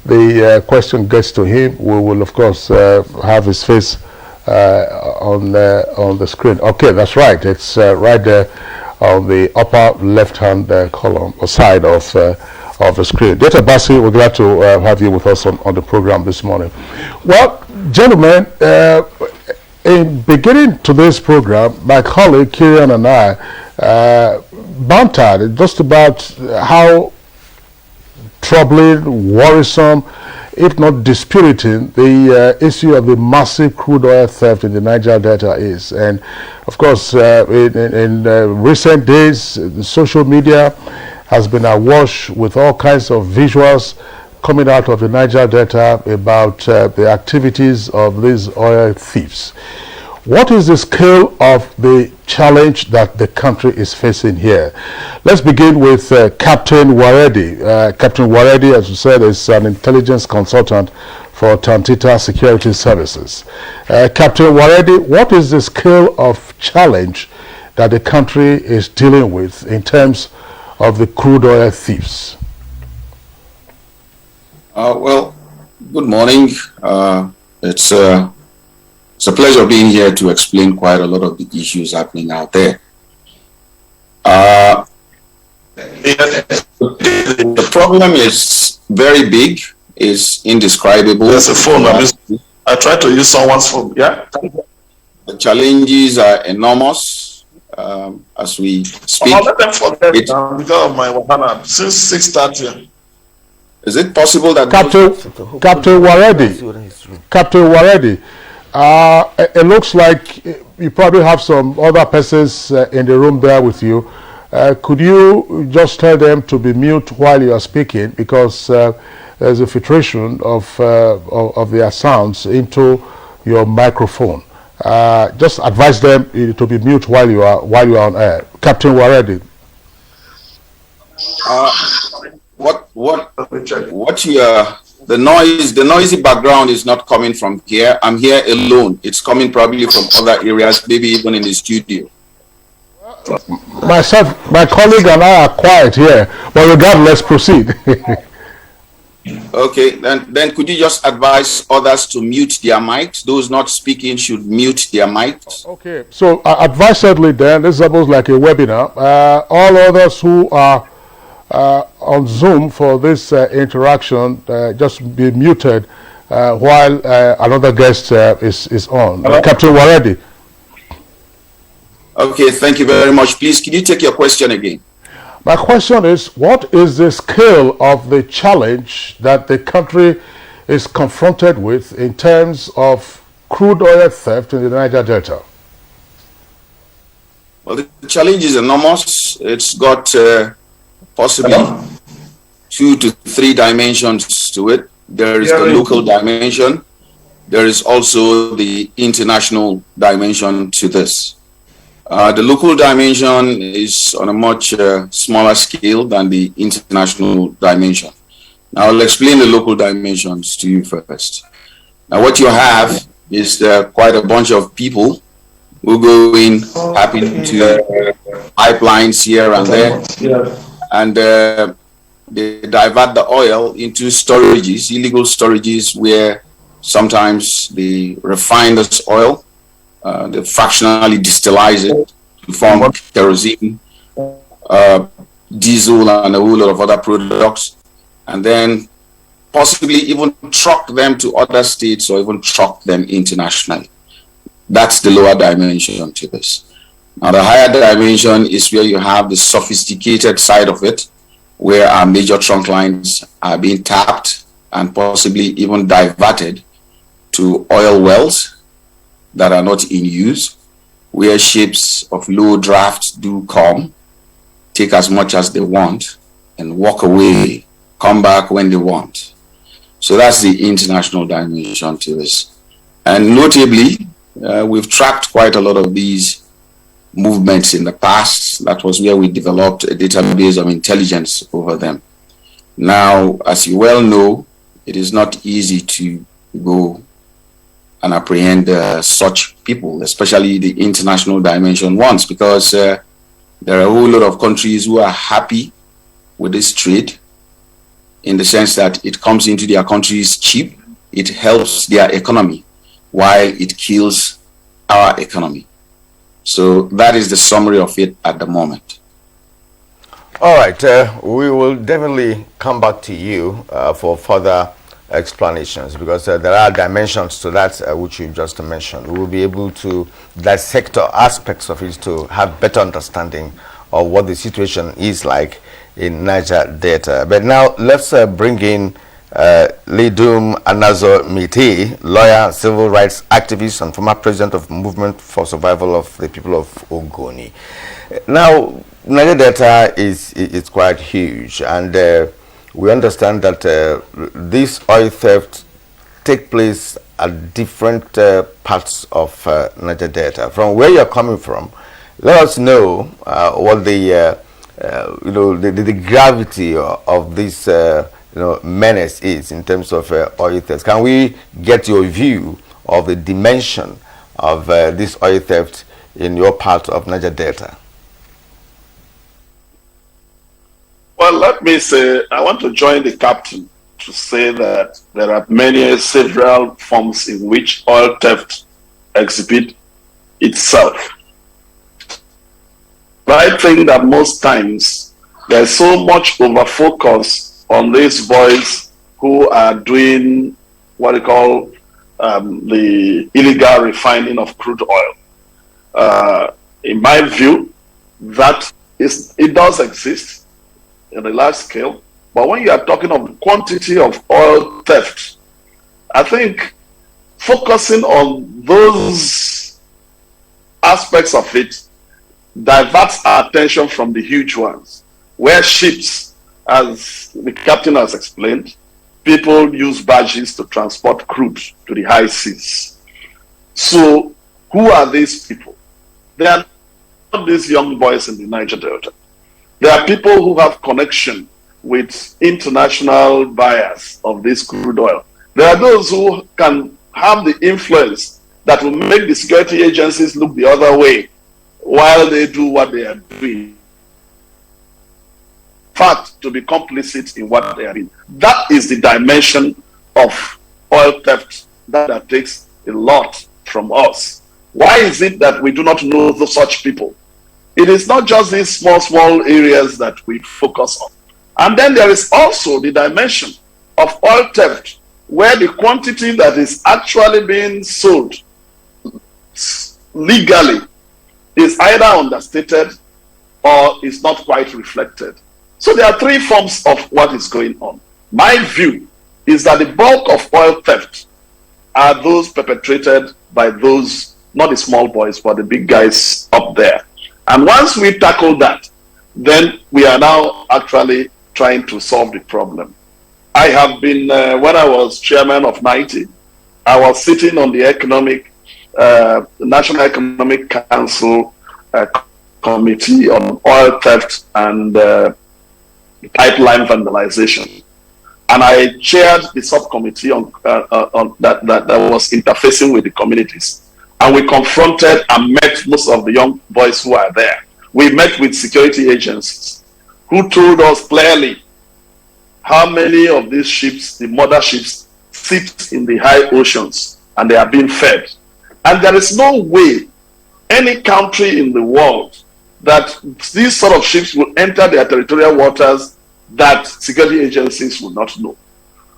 the question gets to him, we will, of course, have his face on the screen. Okay, that's right. It's right there on the upper left-hand column or side of the screen. Dr. Basi, we're glad to have you with us on the program this morning. Well, gentlemen, in beginning today's program, my colleague Kirian and I bantered just about how troubling, worrisome, if not dispiriting, the issue of the massive crude oil theft in the Niger Delta is. And of course, in recent days, the social media has been awash with all kinds of visuals coming out of the Niger Delta about the activities of these oil thieves. What is the scale of the challenge that the country is facing here? Let's begin with Captain Waredi. Captain Waredi, as you said, is an intelligence consultant for Tantita Security Services. Captain Waredi, what is the scale of challenge that the country is dealing with in terms of the crude oil thieves? Well, good morning. It's a pleasure being here to explain quite a lot of the issues happening out there. The problem is very big, is indescribable. There's a phone. I tried to use someone's phone. Yeah. The challenges are enormous as we speak. Let them forget it because of my wahala since 6:30. Is it possible that Captain Waredi, it looks like you probably have some other persons in the room there with you. Could you just tell them to be mute while you are speaking, because there's a filtration of their sounds into your microphone. Just advise them to be mute while you are on air. Captain Waredi. What you are, the noisy background is not coming from here. I'm here alone. It's coming probably from other areas, maybe even in the studio. My colleague and I are quiet here, but regardless, proceed. Okay, then could you just advise others to mute their mics? Those not speaking should mute their mics. Okay, so advisedly then, this is almost like a webinar. All others who are on Zoom for this interaction, just be muted while another guest is on. Captain Waredi. Okay, thank you very much. Please, can you take your question again? My question is, what is the scale of the challenge that the country is confronted with in terms of crude oil theft in the Niger Delta? Well, the challenge is enormous. It's got possibly 2 to 3 dimensions to it. There is the local dimension. There is also the international dimension to this. The local dimension is on a much smaller scale than the international dimension. Now, I'll explain the local dimensions to you first. Now, what you have is quite a bunch of people who go in, happy to pipelines here and there, and they divert the oil into storages, illegal storages, where sometimes they refine this oil. They fractionally distillize it to form kerosene, diesel, and a whole lot of other products, and then possibly even truck them to other states or even truck them internationally. That's the lower dimension to this. Now, the higher dimension is where you have the sophisticated side of it, where our major trunk lines are being tapped and possibly even diverted to oil wells that are not in use, where ships of low draft do come, take as much as they want, and walk away, come back when they want. So that's the international dimension to this. And notably, we've tracked quite a lot of these movements in the past. That was where we developed a database of intelligence over them. Now, as you well know, it is not easy to go and apprehend such people, especially the international dimension ones, because there are a whole lot of countries who are happy with this trade in the sense that it comes into their countries cheap, it helps their economy, while it kills our economy. So that is the summary of it at the moment. All right, we will definitely come back to you for further explanations, because there are dimensions to that which you just mentioned. We will be able to dissect aspects of it to have better understanding of what the situation is like in Niger Delta. But now let's bring in Ledum Anazo Mite, lawyer, civil rights activist, and former president of Movement for Survival of the People of Ogoni. Now, Niger Delta is quite huge, and we understand that this oil theft take place at different parts of Niger Delta. From where you're coming from, let us know what the the gravity of this menace is in terms of oil theft. Can we get your view of the dimension of this oil theft in your part of Niger Delta? Well, let me say, I want to join the captain to say that there are several forms in which oil theft exhibit itself. But I think that most times there's so much over focus on these boys who are doing what they call the illegal refining of crude oil. In my view, it does exist in a large scale, but when you are talking of the quantity of oil theft, I think focusing on those aspects of it diverts our attention from the huge ones, where ships, as the captain has explained, people use barges to transport crude to the high seas. So who are these people? They are not these young boys in the Niger Delta. There are people who have connection with international buyers of this crude oil. There are those who can have the influence that will make the security agencies look the other way while they do what they are doing. In fact, to be complicit in what they are doing. That is the dimension of oil theft that takes a lot from us. Why is it that we do not know such people? It is not just these small areas that we focus on. And then there is also the dimension of oil theft, where the quantity that is actually being sold legally is either understated or is not quite reflected. So there are three forms of what is going on. My view is that the bulk of oil theft are those perpetrated by those, not the small boys, but the big guys up there. And once we tackle that, then we are now actually trying to solve the problem. I have been, when I was chairman of NITI, I was sitting on the National Economic Council Committee on Oil Theft and Pipeline Vandalization. And I chaired the subcommittee on that was interfacing with the communities. And we confronted and met most of the young boys who are there. We met with security agencies who told us clearly how many of these ships, the mother ships, sit in the high oceans and they are being fed. And there is no way any country in the world that these sort of ships will enter their territorial waters that security agencies will not know.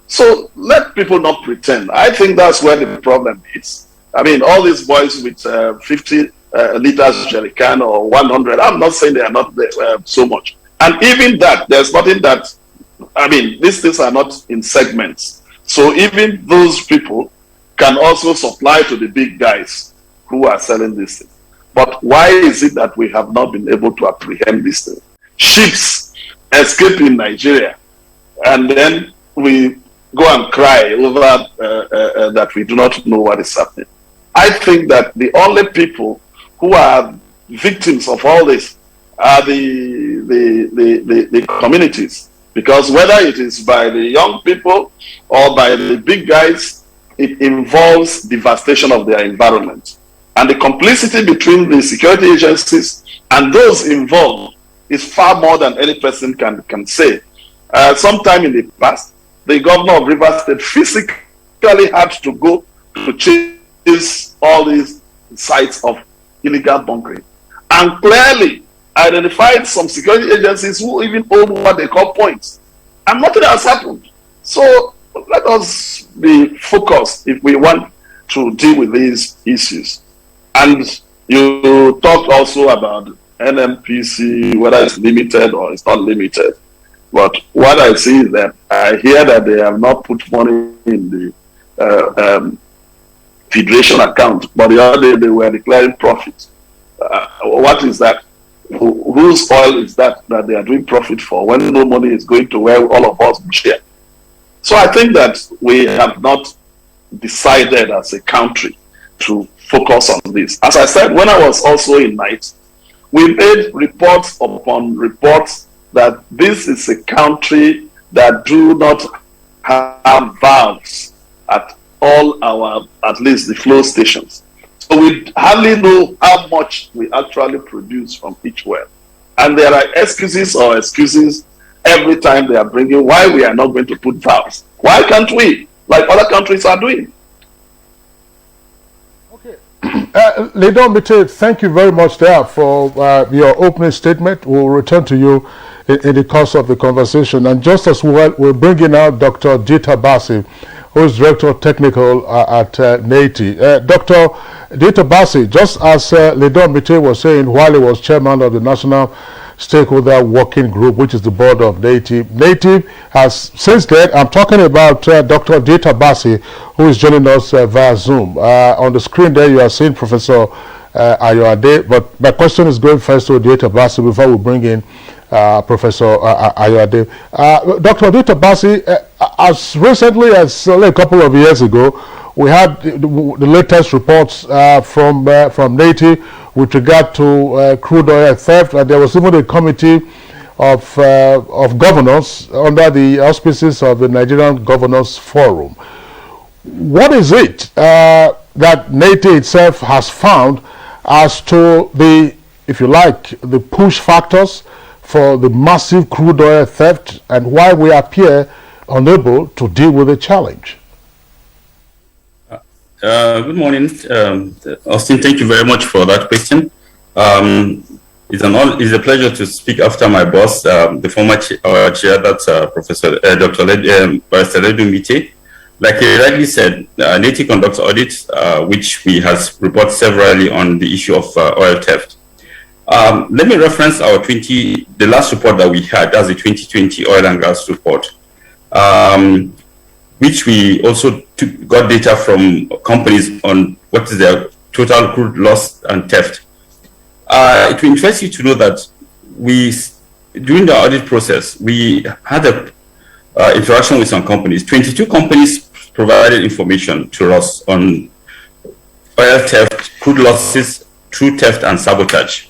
So let people not pretend. I think that's where the problem is. I mean, all these boys with 50 liters jerrycan or 100, I'm not saying they are not there so much. And even that, there's nothing that, I mean, these things are not in segments. So even those people can also supply to the big guys who are selling this thing. But why is it that we have not been able to apprehend this thing? Ships escape in Nigeria, and then we go and cry over that we do not know what is happening. I think that the only people who are victims of all this are the communities, because whether it is by the young people or by the big guys, it involves devastation of their environment. And the complicity between the security agencies and those involved is far more than any person can say. Sometime in the past, the governor of Rivers State physically had to go to chase all these sites of illegal bunkering, and clearly identified some security agencies who even hold what they call points, and nothing has happened. So let us be focused if we want to deal with these issues. And you talked also about NNPC, whether it's limited or it's not limited. But what I see is that I hear that they have not put money in the Federation account, but the other day they were declaring profit. What is that? Whose oil is that they are doing profit for when no money is going to where all of us share? So I think that we have not decided as a country to focus on this. As I said, when I was also in NITE, we made reports upon reports that this is a country that do not have valves at all our, at least the flow stations. So we hardly know how much we actually produce from each well. And there are excuses every time they are bringing why we are not going to put valves. Why can't we, like other countries are doing? Ledon Mite, thank you very much there for your opening statement. We'll return to you in the course of the conversation. And just as well, we're bringing out Dr. Dita Bassey, who is Director of Technical at NATI. Dr. Dita Bassey, just as Ledon Mite was saying while he was chairman of the National Stakeholder Working Group, which is the board of NATI. NATI has since then, I'm talking about Dr. Dita Bassey, who is joining us via Zoom. On the screen there, you are seeing Professor Ayoade, but my question is going first to Dita Bassey before we bring in Professor Ayoade. Dr. Dita Bassey, as recently as a couple of years ago, we had the latest reports from NATI with regard to crude oil theft, and there was even a committee of governors under the auspices of the Nigerian Governors Forum. What is it that NATI itself has found as to the, if you like, the push factors for the massive crude oil theft, and why we appear unable to deal with the challenge? Good morning, Austin. Thank you very much for that question. It's a pleasure to speak after my boss, the former chair, that's Professor Dr. Barrister Ledon Mite. Like he rightly said, NATI conducts audits, which we have reported severally on the issue of oil theft. Let me reference the last report that we had, that's the 2020 oil and gas report, which we also got data from companies on what is their total crude loss and theft. It will interest you to know that during the audit process, we had a interaction with some companies. 22 companies provided information to us on oil theft, crude losses, through theft and sabotage,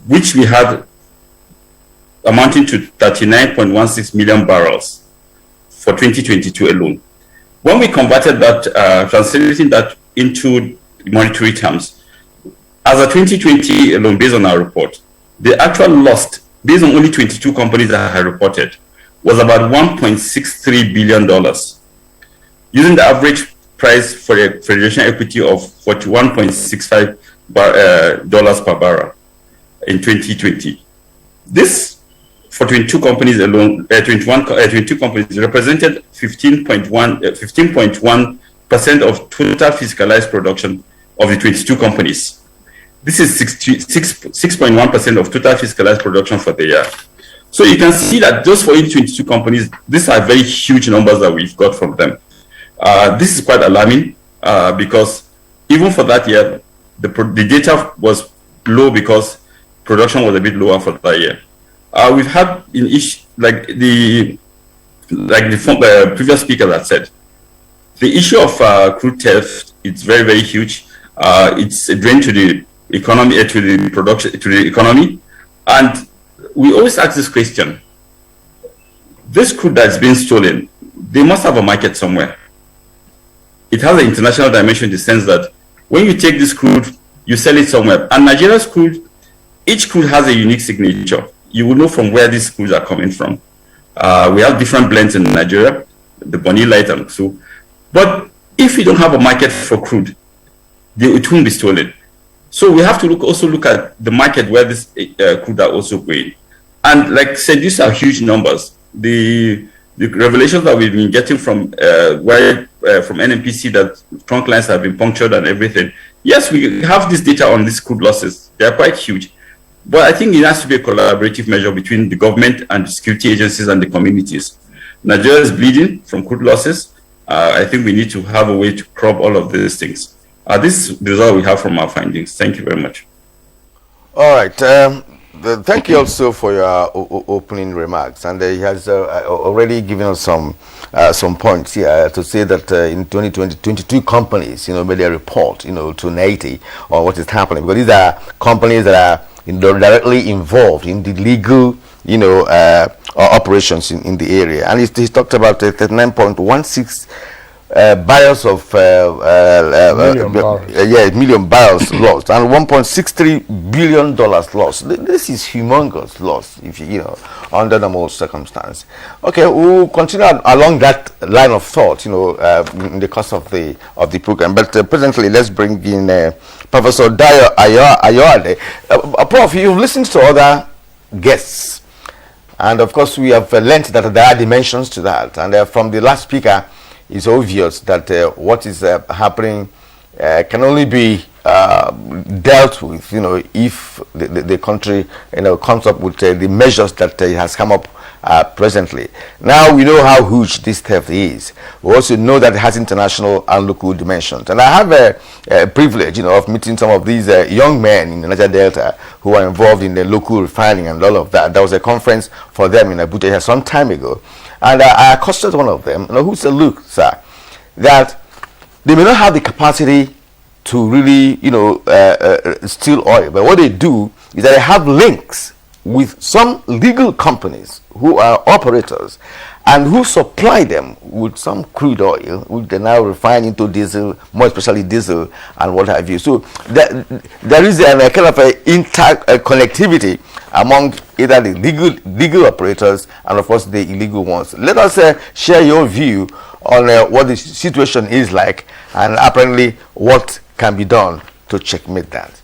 which we had amounting to 39.16 million barrels for 2022 alone. When we converted that, translating that into monetary terms, as of 2020 alone, based on our report, the actual loss, based on only 22 companies that had reported, was about $1.63 billion, using the average price for a Federation equity of $41.65 per barrel in 2020. This, for 22 companies alone, 22 companies represented 15.1% of total physicalized production of the 22 companies. This is 6.1% of total fiscalized production for the year. So you can see that just for 22 companies, these are very huge numbers that we've got from them. This is quite alarming because even for that year, the data was low because production was a bit lower for that year. We've had in each, like the previous speaker that said, the issue of crude theft, it's very, very huge. It's a drain to the economy, to the production, to the economy. And we always ask this question: this crude that's been stolen, they must have a market somewhere. It has an international dimension in the sense that when you take this crude, you sell it somewhere. And Nigeria's crude, each crude has a unique signature. You will know from where these crudes are coming from. We have different blends in Nigeria, the Bonny Light and so. But if you don't have a market for crude, it won't be stolen. So we have to also look at the market where this crude are also going. And like I said, these are huge numbers. The revelations that we've been getting from from NNPC that trunk lines have been punctured and everything. Yes, we have this data on these crude losses. They are quite huge. But I think it has to be a collaborative measure between the government and the security agencies and the communities. Nigeria is bleeding from crude losses. I think we need to have a way to curb all of these things. This is the result we have from our findings. Thank you very much. All right. Thank you also for your opening remarks. And he has already given us some points here to say that in 2020, 22 companies, made a report, to NAITI on what is happening. Because these are companies that are directly involved in the legal, operations in the area. And he talked about 39.16 barrels of million barrels lost and $1.63 billion lost. This is humongous loss, if under normal circumstance. Okay, we'll continue along that line of thought, in the course of the program. But presently, let's bring in Professor Dayo Ayoade. Prof, you've listened to other guests, and of course, we have learnt that there are dimensions to that. And from the last speaker, it's obvious that what is happening can only be dealt with, if the country, comes up with the measures that it has come up presently. Now we know how huge this theft is. We also know that it has international and local dimensions. And I have a privilege, of meeting some of these young men in the Niger Delta who are involved in the local refining and all of that. There was a conference for them in Abuja here some time ago. And I accosted one of them, who said, look, sir, that they may not have the capacity to really, steal oil. But what they do is that they have links with some legal companies who are operators and who supply them with some crude oil, which they now refine into diesel, more especially diesel and what have you. So there is a kind of interconnectivity among either the legal operators and of course the illegal ones. Let us share your view on what the situation is like and apparently what can be done to checkmate that.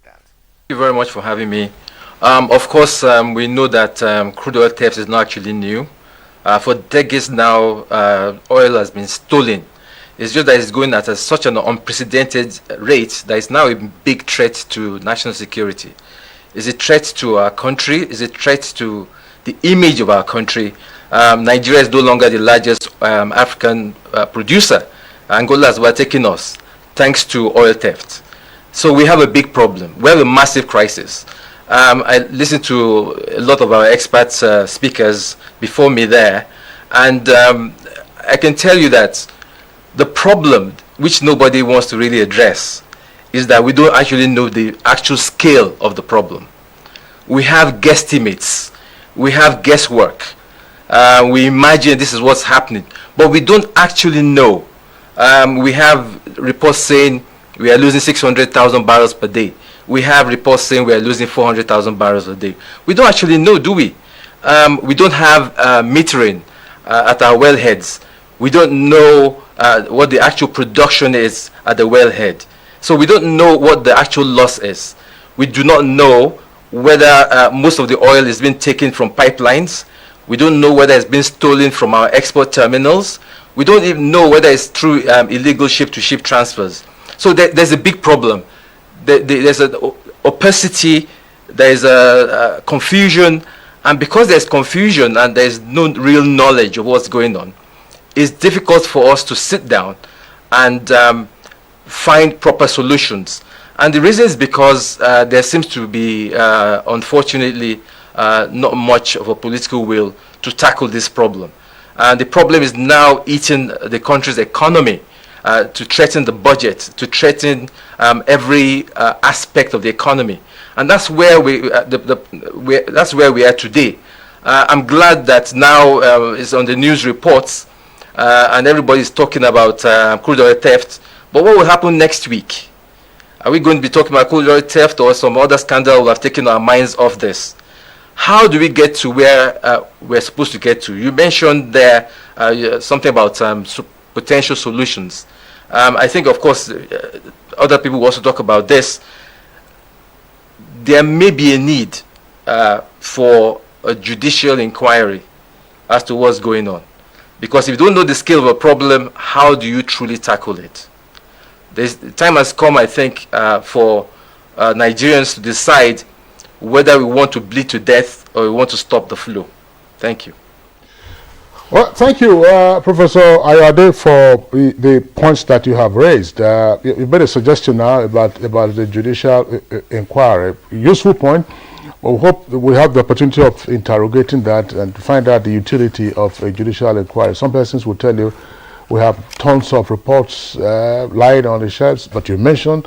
Thank you very much for having me. Of course, we know that crude oil theft is not actually new. For decades now, oil has been stolen. It's just that it's going at such an unprecedented rate that it's now a big threat to national security. Is a threat to our country? Is a threat to the image of our country? Nigeria is no longer the largest African producer. Angola has overtaken us thanks to oil theft. So we have a big problem. We have a massive crisis. I listened to a lot of our experts, speakers before me there, and I can tell you that the problem, which nobody wants to really address, is that we don't actually know the actual scale of the problem. We have guesstimates, we have guesswork, we imagine this is what's happening, but we don't actually know. We have reports saying we are losing 600,000 barrels per day. We have reports saying we are losing 400,000 barrels a day. We don't actually know, do we? We don't have metering at our wellheads. We don't know what the actual production is at the wellhead. So we don't know what the actual loss is. We do not know whether most of the oil is being taken from pipelines. We don't know whether it's been stolen from our export terminals. We don't even know whether it's through illegal ship-to-ship transfers. So there's a big problem. There's an opacity, there's a confusion, and because there's confusion and there's no real knowledge of what's going on, it's difficult for us to sit down and find proper solutions. And the reason is because there seems to be, unfortunately, not much of a political will to tackle this problem. And the problem is now eating the country's economy, to threaten the budget, to threaten every aspect of the economy. And that's where that's where we are today. I'm glad that now it's on the news reports and everybody's talking about crude oil theft. But what will happen next week? Are we going to be talking about crude oil theft or some other scandal will have taken our minds off this? How do we get to where we're supposed to get to? You mentioned there something about potential solutions. I think, of course, other people will also talk about this. There may be a need for a judicial inquiry as to what's going on. Because if you don't know the scale of a problem, how do you truly tackle it? The time has come, I think, for Nigerians to decide whether we want to bleed to death or we want to stop the flow. Thank you. Well, thank you, Professor Ayade, for the points that you have raised. You made a suggestion now about the judicial inquiry. Useful point. We hope we have the opportunity of interrogating that and find out the utility of a judicial inquiry. Some persons will tell you we have tons of reports lying on the shelves, but you mentioned,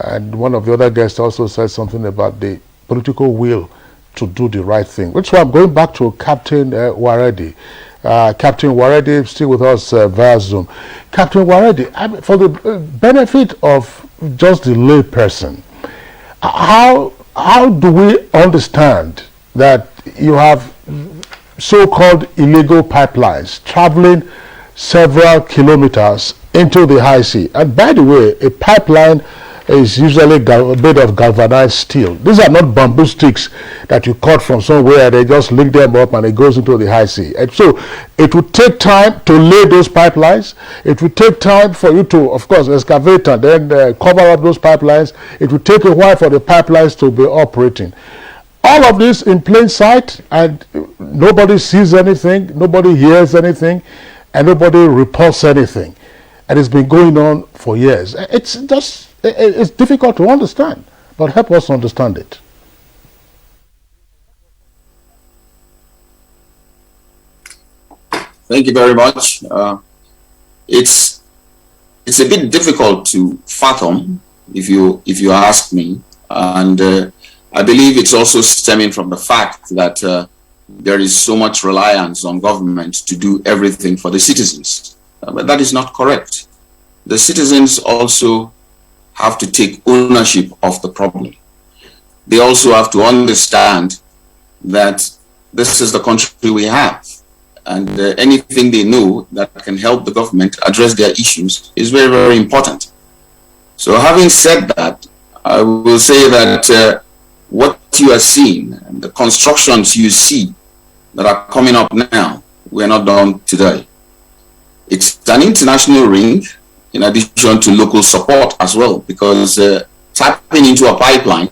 and one of the other guests also said something about the political will to do the right thing. Which I'm going back to Captain Waredi. Captain Waredi, still with us via Zoom. Captain Waredi, for the benefit of just the lay person, how do we understand that you have so-called illegal pipelines traveling several kilometers into the high sea? And by the way, a pipeline is usually made of galvanized steel. These are not bamboo sticks that you cut from somewhere, they just link them up and it goes into the high sea. And so it would take time to lay those pipelines. It would take time for you to, of course, excavate and then cover up those pipelines. It would take a while for the pipelines to be operating. All of this in plain sight, and nobody sees anything, nobody hears anything, and nobody reports anything. And it's been going on for years. It's difficult to understand, but help us understand it. Thank you very much. It's a bit difficult to fathom, if you ask me, and I believe it's also stemming from the fact that there is so much reliance on government to do everything for the citizens. But that is not correct. The citizens also have to take ownership of the problem. They also have to understand that this is the country we have, and anything they know that can help the government address their issues is very, very important. So having said that, I will say that what you are seeing and the constructions you see that are coming up now, we're not done today. It's an international ring, in addition to local support as well, because tapping into a pipeline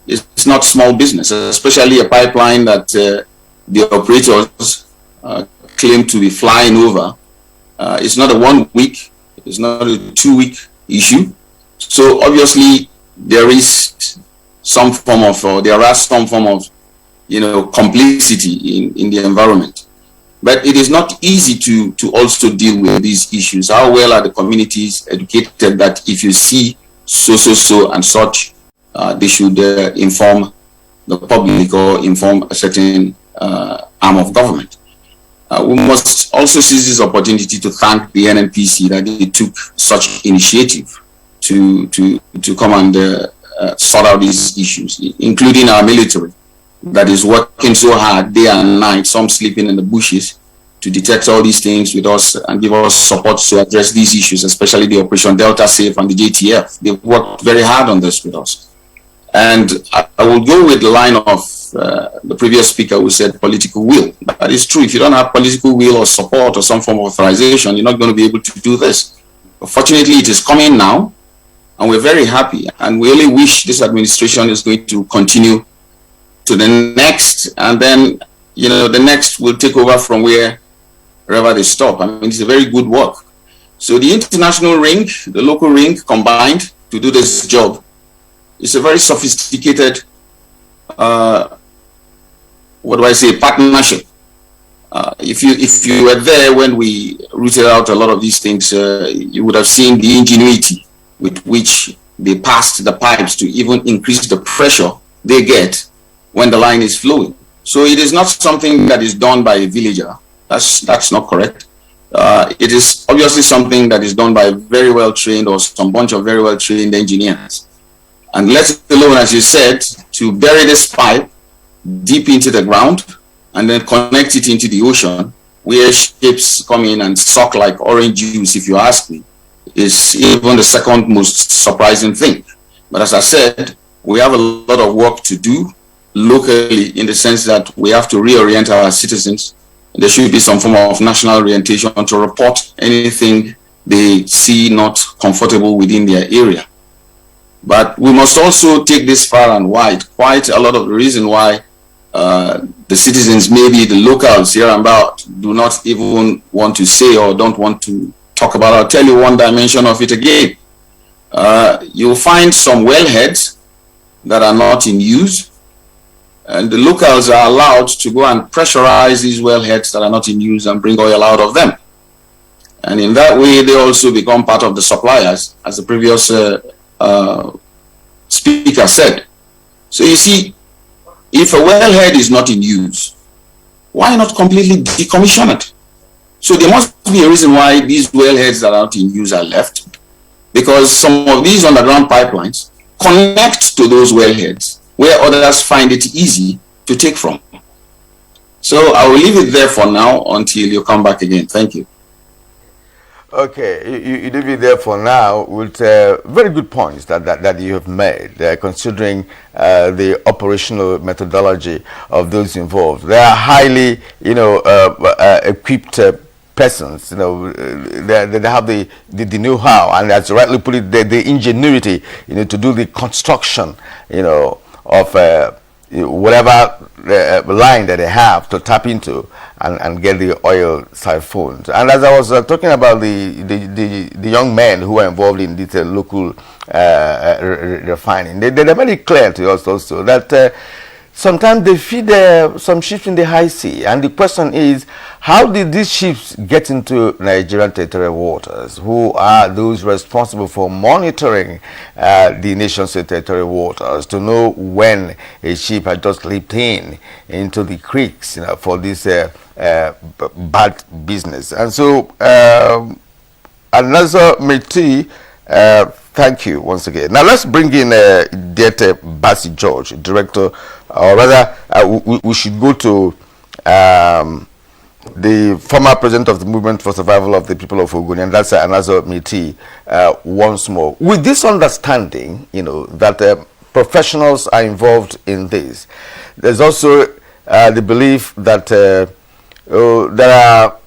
is not small business, especially a pipeline that the operators claim to be flying over. It's not a 1 week, it's not a 2 week issue. So obviously there is some form of, complicity in the environment. But it is not easy to also deal with these issues. How well are the communities educated that if you see so and such, they should inform the public or inform a certain arm of government? We must also seize this opportunity to thank the NNPC that they took such initiative to come and sort out these issues, including our military that is working so hard day and night, some sleeping in the bushes, to detect all these things with us and give us support to address these issues, especially the Operation Delta Safe and the JTF. They've worked very hard on this with us. And I will go with the line of the previous speaker who said political will. That is true. If you don't have political will or support or some form of authorization, you're not going to be able to do this. But fortunately, it is coming now. And we're very happy. And we really wish this administration is going to continue to the next. And then, you know, the next will take over from wherever they stop. I mean, it's a very good work. So the international ring, the local ring combined to do this job. It's a very sophisticated, partnership. If you were there when we rooted out a lot of these things, you would have seen the ingenuity with which they passed the pipes to even increase the pressure they get when the line is flowing. So it is not something that is done by a villager. That's not correct. It is obviously something that is done by very well trained or some bunch of very well trained engineers. And let alone, as you said, to bury this pipe deep into the ground and then connect it into the ocean, where ships come in and suck like orange juice, if you ask me, is even the second most surprising thing. But as I said, we have a lot of work to do locally, in the sense that we have to reorient our citizens. There should be some form of national orientation to report anything they see not comfortable within their area. But we must also take this far and wide. Quite a lot of the reason why the citizens, maybe the locals here and about, do not even want to say or don't want to talk about. I'll tell you one dimension of it again. You'll find some wellheads that are not in use, and the locals are allowed to go and pressurize these wellheads that are not in use and bring oil out of them. And in that way, they also become part of the suppliers, as the previous speaker said. So you see, if a wellhead is not in use, why not completely decommission it? So there must be a reason why these wellheads that are not in use are left, because some of these underground pipelines connect to those wellheads where others find it easy to take from. So I will leave it there for now until you come back again. Thank you. Okay, you leave it there for now with very good points that you have made, considering the operational methodology of those involved. They are highly, equipped persons. They have the know-how, and as you rightly put it, the ingenuity, to do the construction, of whatever line that they have to tap into and get the oil siphoned. And as I was talking about the young men who are involved in this local refining, they made it clear to us also that sometimes they feed some ships in the high sea, and the question is, how did these ships get into Nigerian territorial waters? Who are those responsible for monitoring the nation's territorial waters to know when a ship had just leaped into the creeks, for this bad business? And so, Anazo Meti, thank you once again. Now let's bring in Dete Bassi George, director, or rather, we should go to the former president of the Movement for Survival of the People of Ogoni, and that's Anazo Meti, once more. With this understanding, that professionals are involved in this, there's also the belief that there are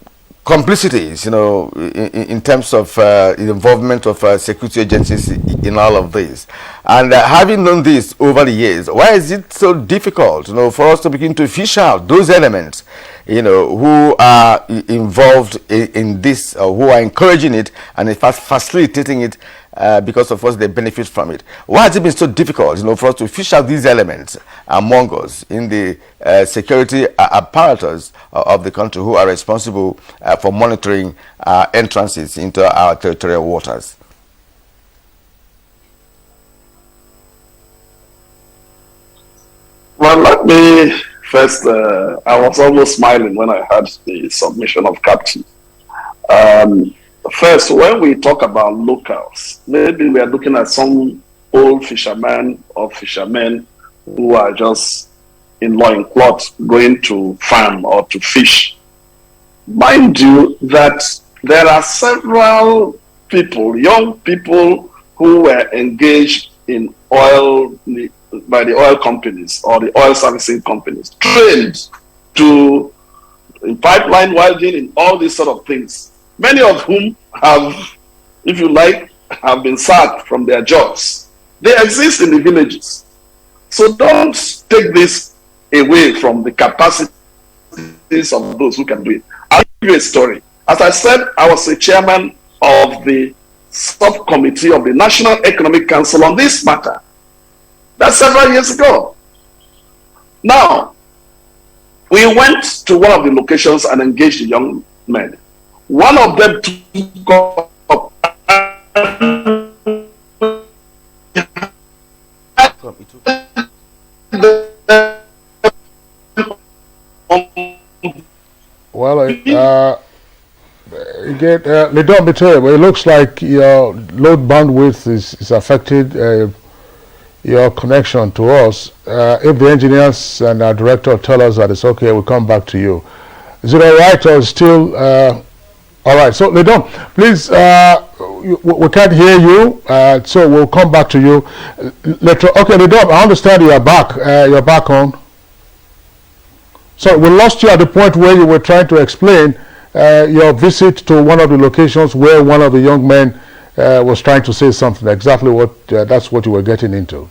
complicities, in terms of the involvement of security agencies in all of this. And having known this over the years, why is it so difficult, for us to begin to fish out those elements, who are involved in this, or who are encouraging it and in fact facilitating it, because of course they benefit from it? Why has it been so difficult, for us to fish out these elements among us in the security apparatus of the country who are responsible for monitoring entrances into our territorial waters? Well, let me first, I was almost smiling when I heard the submission of Captain. First, when we talk about locals, maybe we are looking at some old fishermen or fishermen who are just in loincloth going to farm or to fish. Mind you that there are several people, young people, who were engaged in oil, by the oil companies or the oil servicing companies, trained to in pipeline welding and all these sort of things. Many of whom have, if you like, have been sacked from their jobs. They exist in the villages. So don't take this away from the capacities of those who can do it. I'll give you a story. As I said, I was a chairman of the subcommittee of the National Economic Council on this matter. That's several years ago. Now, we went to one of the locations and engaged the young men. One of them took up well, again, Ledom Bitoye, it looks like your load bandwidth is affected your connection to us. If the engineers and our director tell us that it's okay, we'll come back to you. Is it all right or still? All right. So, Ledom, please, we can't hear you, so we'll come back to you. Okay, Ledom, I understand you are back. You're back on. So we lost you at the point where you were trying to explain your visit to one of the locations where one of the young men was trying to say something. Exactly what that's what you were getting into.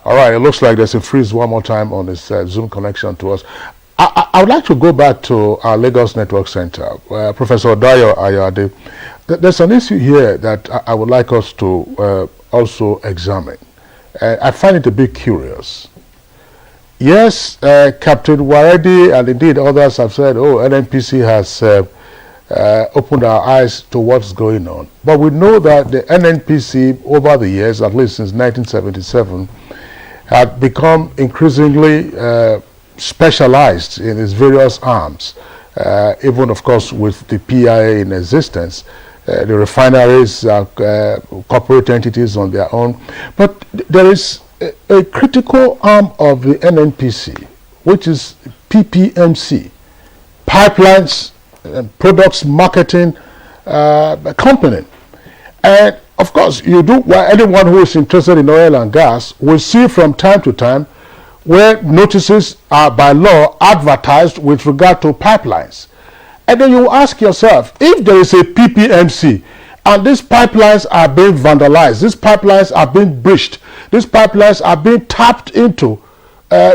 All right, it looks like there's a freeze one more time on this Zoom connection to us. I would like to go back to our Lagos Network Center. Professor Dayo Ayade, there's an issue here that I would like us to also examine. I find it a bit curious. Yes, Captain Waredi and indeed others have said, oh, NNPC has opened our eyes to what's going on. But we know that the NNPC over the years, at least since 1977, had become increasingly specialized in its various arms, even of course with the PIA in existence. The refineries are corporate entities on their own. But there is a critical arm of the NNPC, which is PPMC, Pipelines and Products Marketing Company. And of course, anyone who is interested in oil and gas will see from time to time where notices are by law advertised with regard to pipelines. And then you ask yourself, if there is a PPMC and these pipelines are being vandalized, these pipelines are being breached, these pipelines are being tapped into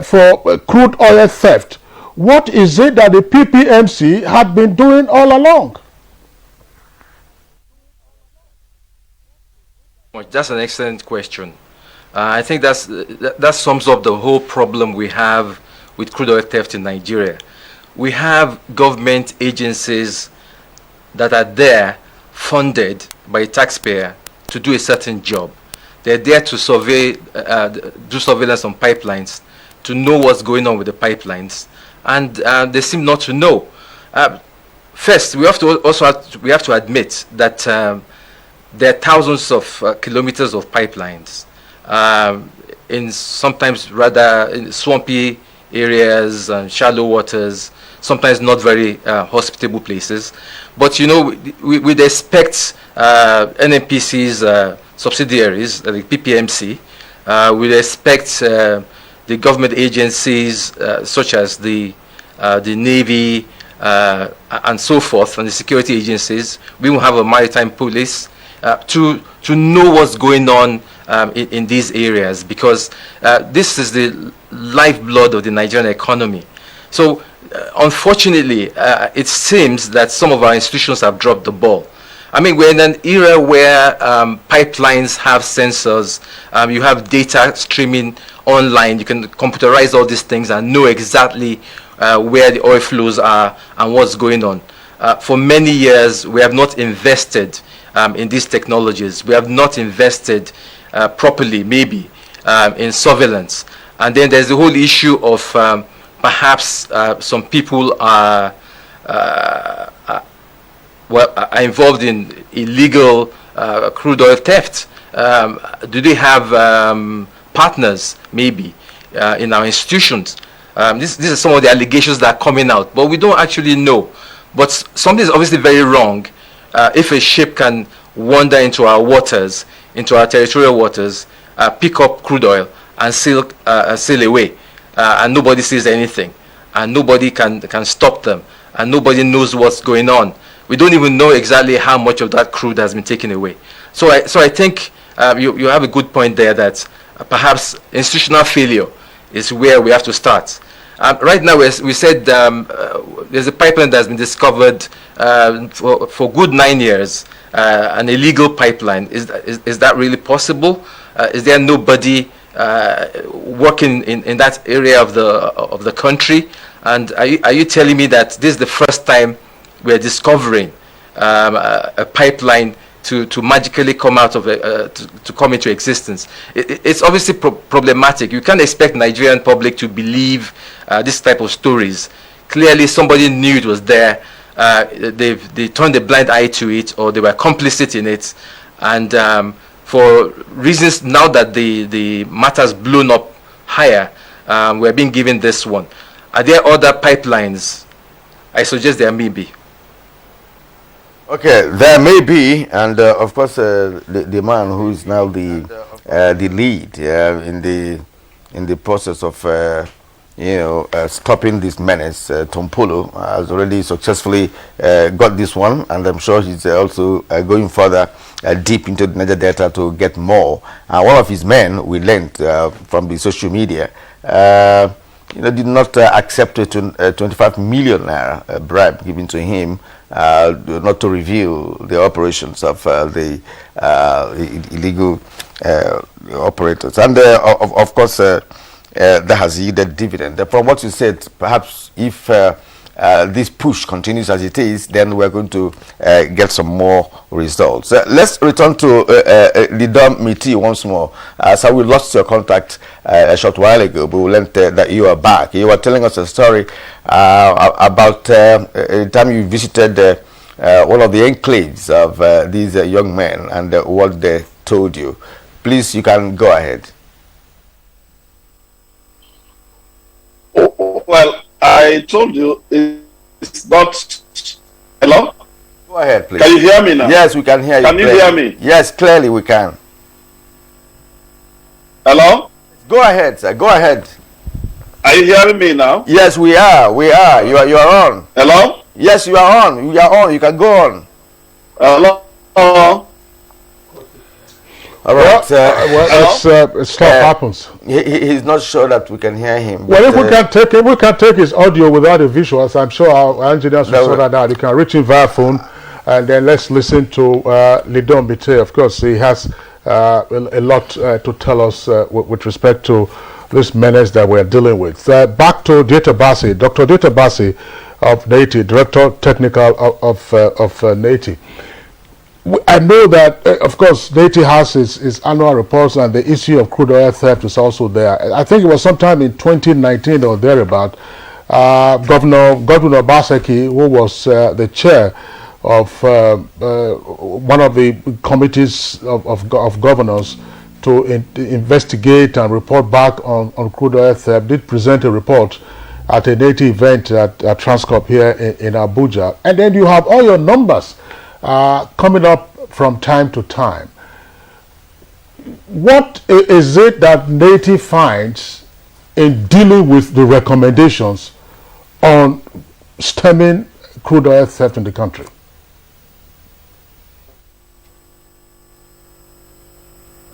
for crude oil theft, what is it that the PPMC had been doing all along? That's an excellent question. I think that sums up the whole problem we have with crude oil theft in Nigeria. We have government agencies that are there funded by a taxpayer to do a certain job. They're there to survey, do surveillance on pipelines, to know what's going on with the pipelines, and they seem not to know. First, we have to admit that there are thousands of kilometers of pipelines in sometimes rather swampy areas and shallow waters, sometimes not very hospitable places. But you know, we'd expect NNPC's subsidiaries, like PPMC, we'd expect the government agencies such as the Navy and so forth, and the security agencies. We will have a maritime police to know what's going on in these areas, because this is the lifeblood of the Nigerian economy. So unfortunately, it seems that some of our institutions have dropped the ball. I mean, we're in an era where pipelines have sensors, you have data streaming online, you can computerize all these things and know exactly where the oil flows are and what's going on. For many years, we have not invested in these technologies. We have not invested properly, maybe, in surveillance. And then there's the whole issue of perhaps some people are involved in illegal crude oil theft. Do they have partners, maybe, in our institutions? These are some of the allegations that are coming out, but we don't actually know. But something is obviously very wrong if a ship can wander into our waters, into our territorial waters, pick up crude oil and sail away, and nobody says anything, and nobody can stop them, and nobody knows what's going on. we don't even know exactly how much of that crude has been taken away. So I think you have a good point there that perhaps institutional failure is where we have to start. Right now, we said there's a pipeline that's been discovered for good 9 years, an illegal pipeline. Is that really possible? Is there nobody working in that area of the country? And are you telling me that this is the first time we're discovering a pipeline to magically come out of to come into existence? It's obviously problematic. You can't expect Nigerian public to believe this type of stories. Clearly, somebody knew it was there. They turned a blind eye to it, or they were complicit in it, and for reasons now that the matter's blown up higher, we're being given this one. Are there other pipelines? I suggest there may be. Okay, there may be, and of course, the man who is now the lead in the process of stopping this menace, Tompolo, has already successfully got this one, and I'm sure he's also going further deep into the Niger Delta to get more. One of his men, we learned from the social media, did not accept a 25 million naira bribe given to him not to reveal the operations of the illegal operators. And of course, that has yielded dividend. From what you said, perhaps if this push continues as it is, then we're going to get some more results. Let's return to Lidom Miti once more. So we lost your contact a short while ago, but we learned that you are back. You were telling us a story about a time you visited one of the enclaves of these young men and what they told you. Please, you can go ahead. Well, I told you it's not. Hello? Go ahead, please. Can you hear me now? Yes, we can hear you. Can you hear me? Yes, clearly we can. Hello? Go ahead, sir. Go ahead. Are you hearing me now? Yes, we are. We are. You are on. Hello? Yes, you are on. You are on. You can go on. Hello? All right. Stuff happens. He's not sure that we can hear him. Well, if we can take his audio without the visuals, I'm sure our engineers will sort that out. You can reach him via phone, and then let's listen to Lidom Miti. Of course, he has a lot to tell us with respect to this menace that we're dealing with. Back to Dieter Bassi, Dr. Dieter Bassi of NATI, Director Technical of NATI. I know that, of course, NATI has its annual reports, and the issue of crude oil theft is also there. I think it was sometime in 2019 or thereabout, Governor Obaseki, who was the chair of one of the committees of governors to investigate and report back on crude oil theft, did present a report at a NATI event at Transcorp here in Abuja. And then you have all your numbers coming up from time to time. What is it that NATI finds in dealing with the recommendations on stemming crude oil theft in the country?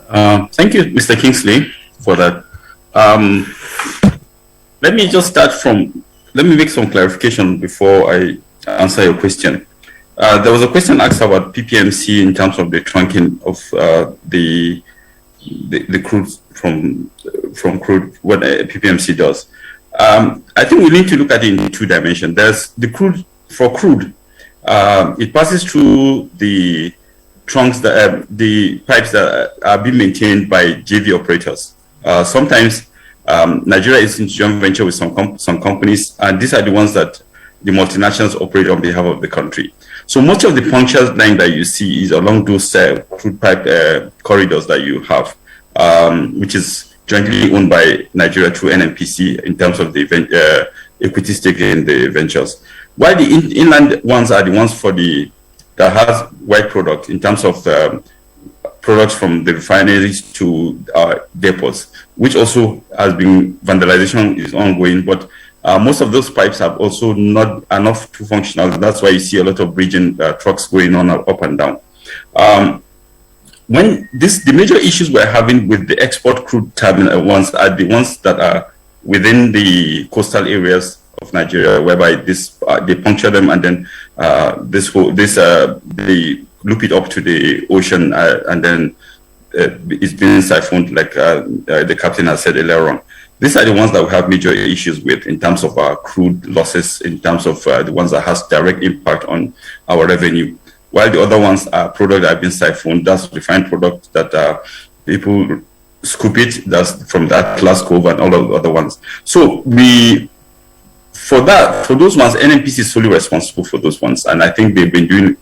Thank you, Mr. Kingsley, for that. Let me just start from, let me make some clarification before I answer your question. There was a question asked about PPMC in terms of the trunking of the crude from crude, what PPMC does. I think we need to look at it in two dimensions. There's the crude, for crude, it passes through the trunks, the pipes that are being maintained by JV operators. Sometimes Nigeria is in joint venture with some companies, and these are the ones that the multinationals operate on behalf of the country. So much of the punctual line that you see is along those crude pipe corridors that you have, which is jointly owned by Nigeria through NNPC in terms of the equity stake in the ventures. While the inland ones are the ones for that has white product in terms of products from the refineries to depots, which also has been, vandalization is ongoing, but Most of those pipes have also not enough to functional. That's why you see a lot of bridging trucks going on up and down. The major issues we're having with the export crude terminal ones are the ones that are within the coastal areas of Nigeria, whereby they puncture them and then they loop it up to the ocean and then it's being siphoned, like the captain has said earlier on. These are the ones that we have major issues with in terms of our crude losses, in terms of the ones that has direct impact on our revenue. While the other ones are products that have been siphoned, that's refined products that people scoop it, that's from that Atlas Cove and all of the other ones. So for those ones, NNPC is solely responsible for those ones. And I think they've been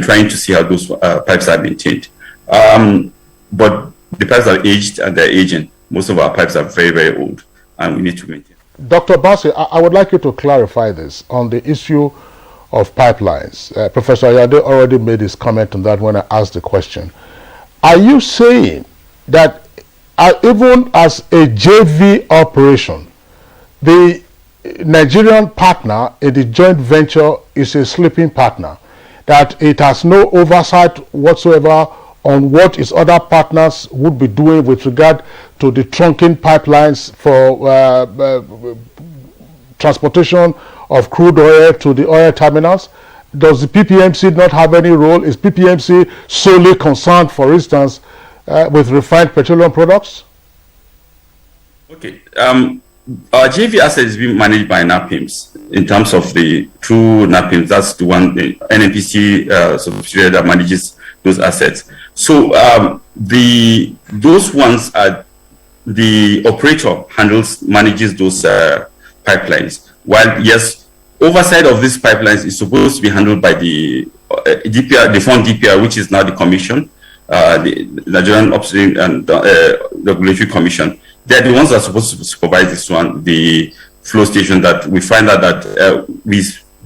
trying to see how those pipes are maintained. But the pipes are aged and they're aging. Most of our pipes are very, very old, and we need to maintain. Dr. Bassey, I would like you to clarify this on the issue of pipelines. Professor Ayade already made his comment on that when I asked the question. Are you saying that even as a JV operation, the Nigerian partner in the joint venture is a sleeping partner, that it has no oversight whatsoever on what its other partners would be doing with regard to the trunking pipelines for transportation of crude oil to the oil terminals? Does the PPMC not have any role? Is PPMC solely concerned, for instance, with refined petroleum products? Okay. Our JV asset is being managed by NAPIMS in terms of the true NAPIMS. That's the one, the NNPC subsidiary that manages those assets. So those ones are the operator manages those pipelines. While yes, oversight of these pipelines is supposed to be handled by the DPR, the fund DPR, which is now the commission, the Nigerian Upstream and Regulatory Commission. They're the ones that are supposed to supervise this one, the flow station, that we find out that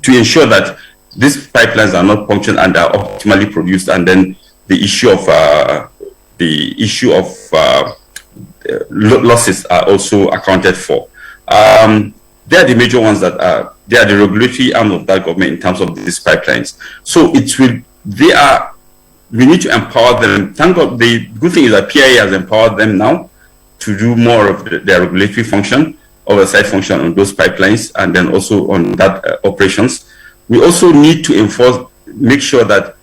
to ensure that these pipelines are not punctured and are optimally produced, and then the issue of losses are also accounted for. They are the major ones that they are the regulatory arm of that government in terms of these pipelines. So we need to empower them. Thank God, the good thing is that PIA has empowered them now to do more of their regulatory function, oversight function on those pipelines, and then also on that operations. We also need to make sure that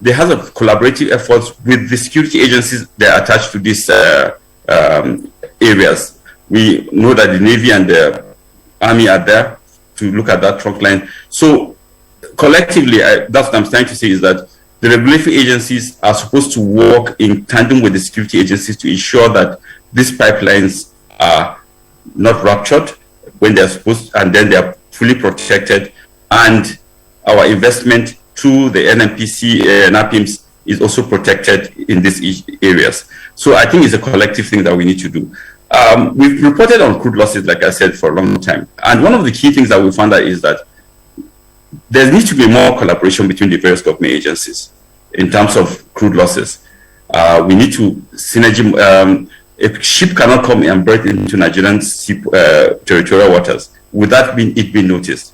there has a collaborative efforts with the security agencies that are attached to these areas. We know that the Navy and the Army are there to look at that trunk line. So collectively, that's what I'm trying to say, is that the regulatory agencies are supposed to work in tandem with the security agencies to ensure that these pipelines are not ruptured when they're supposed, and then they are fully protected, and our investment through the NNPC and NAPIMS is also protected in these areas. So I think it's a collective thing that we need to do. We've reported on crude losses, like I said, for a long time. And one of the key things that we found out is that there needs to be more collaboration between the various government agencies in terms of crude losses. We need to synergy. A ship cannot come and break into Nigerian territorial waters without it being noticed.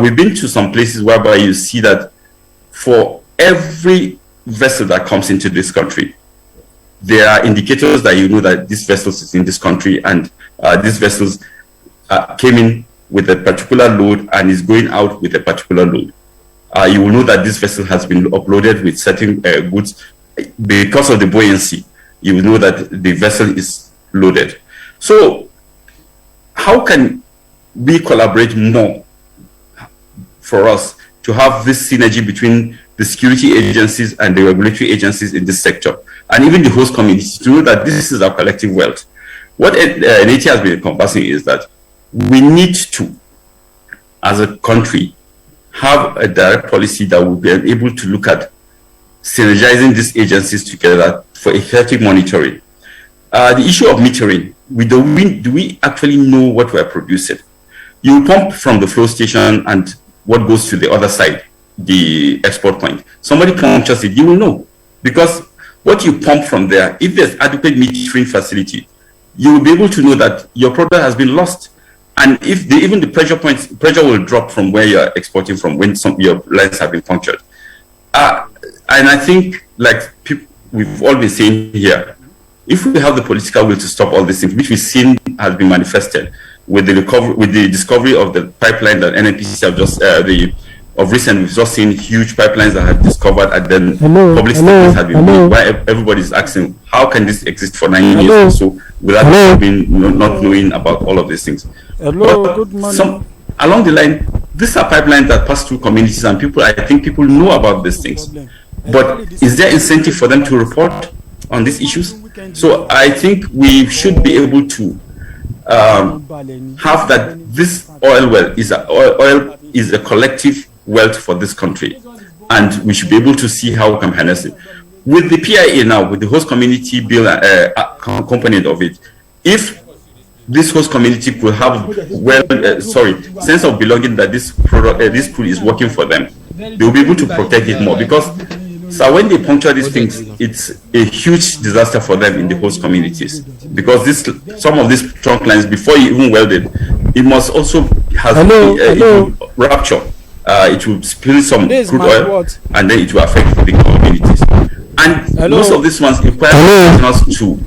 We've been to some places whereby you see that for every vessel that comes into this country, there are indicators that you know that this vessel is in this country, and these vessels came in with a particular load and is going out with a particular load. You will know that this vessel has been uploaded with certain goods. Because of the buoyancy, you will know that the vessel is loaded. So how can we collaborate more for us to have this synergy between the security agencies and the regulatory agencies in this sector, and even the host communities, to know that this is our collective wealth? What NAT has been encompassing is that we need to, as a country, have a direct policy that will be able to look at synergizing these agencies together for effective monitoring. The issue of metering, do we actually know what we're producing? You pump from the flow station and what goes to the other side, the export point. Somebody punctures it, you will know. Because what you pump from there, if there's adequate metering facility, you will be able to know that your product has been lost. And if even the pressure will drop from where you're exporting from when your lines have been punctured. And I think, like we've all been saying here, if we have the political will to stop all these things, which we've seen has been manifested with the discovery of the pipeline that NNPC have just of recent, we've just seen huge pipelines that have discovered, and then public statements have been made. Why everybody's asking, how can this exist for 9 years or so without not knowing about all of these things? Good morning. Along the line, these are pipelines that pass through communities, and I think people know about these things. But is there incentive for them to report on these issues? So I think we should be able to have that this oil well is a collective wealth for this country, and we should be able to see how we can harness it. With the PIA now, with the host community bill component of it, if this host community could have sense of belonging that this crude is working for them, they will be able to protect it more, because when they puncture these things, it's a huge disaster for them in the host communities, because some of these trunk lines, before you even weld it, it must also have rupture. It will spill some crude oil, and then it will affect the communities. And most of these ones require us to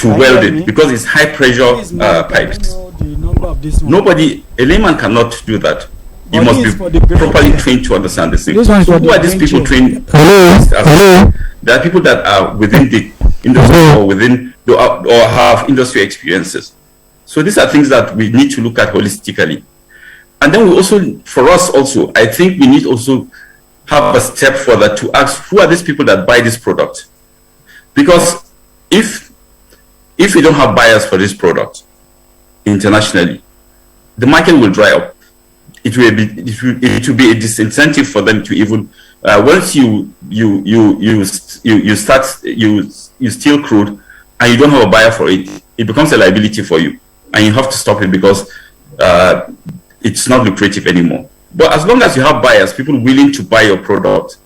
weld it, because it's high pressure pipes. A layman cannot do that. You must be properly trained to understand this thing. So who are these people trained? There are people that are within the industry or have industry experiences. So these are things that we need to look at holistically. And then for us also, I think we need also have a step further to ask, who are these people that buy this product? Because if we don't have buyers for this product internationally, the market will dry up. It will be a disincentive for them to even once you steal crude and you don't have a buyer for it, it becomes a liability for you, and you have to stop it because it's not lucrative anymore. But as long as you have buyers, people willing to buy your product,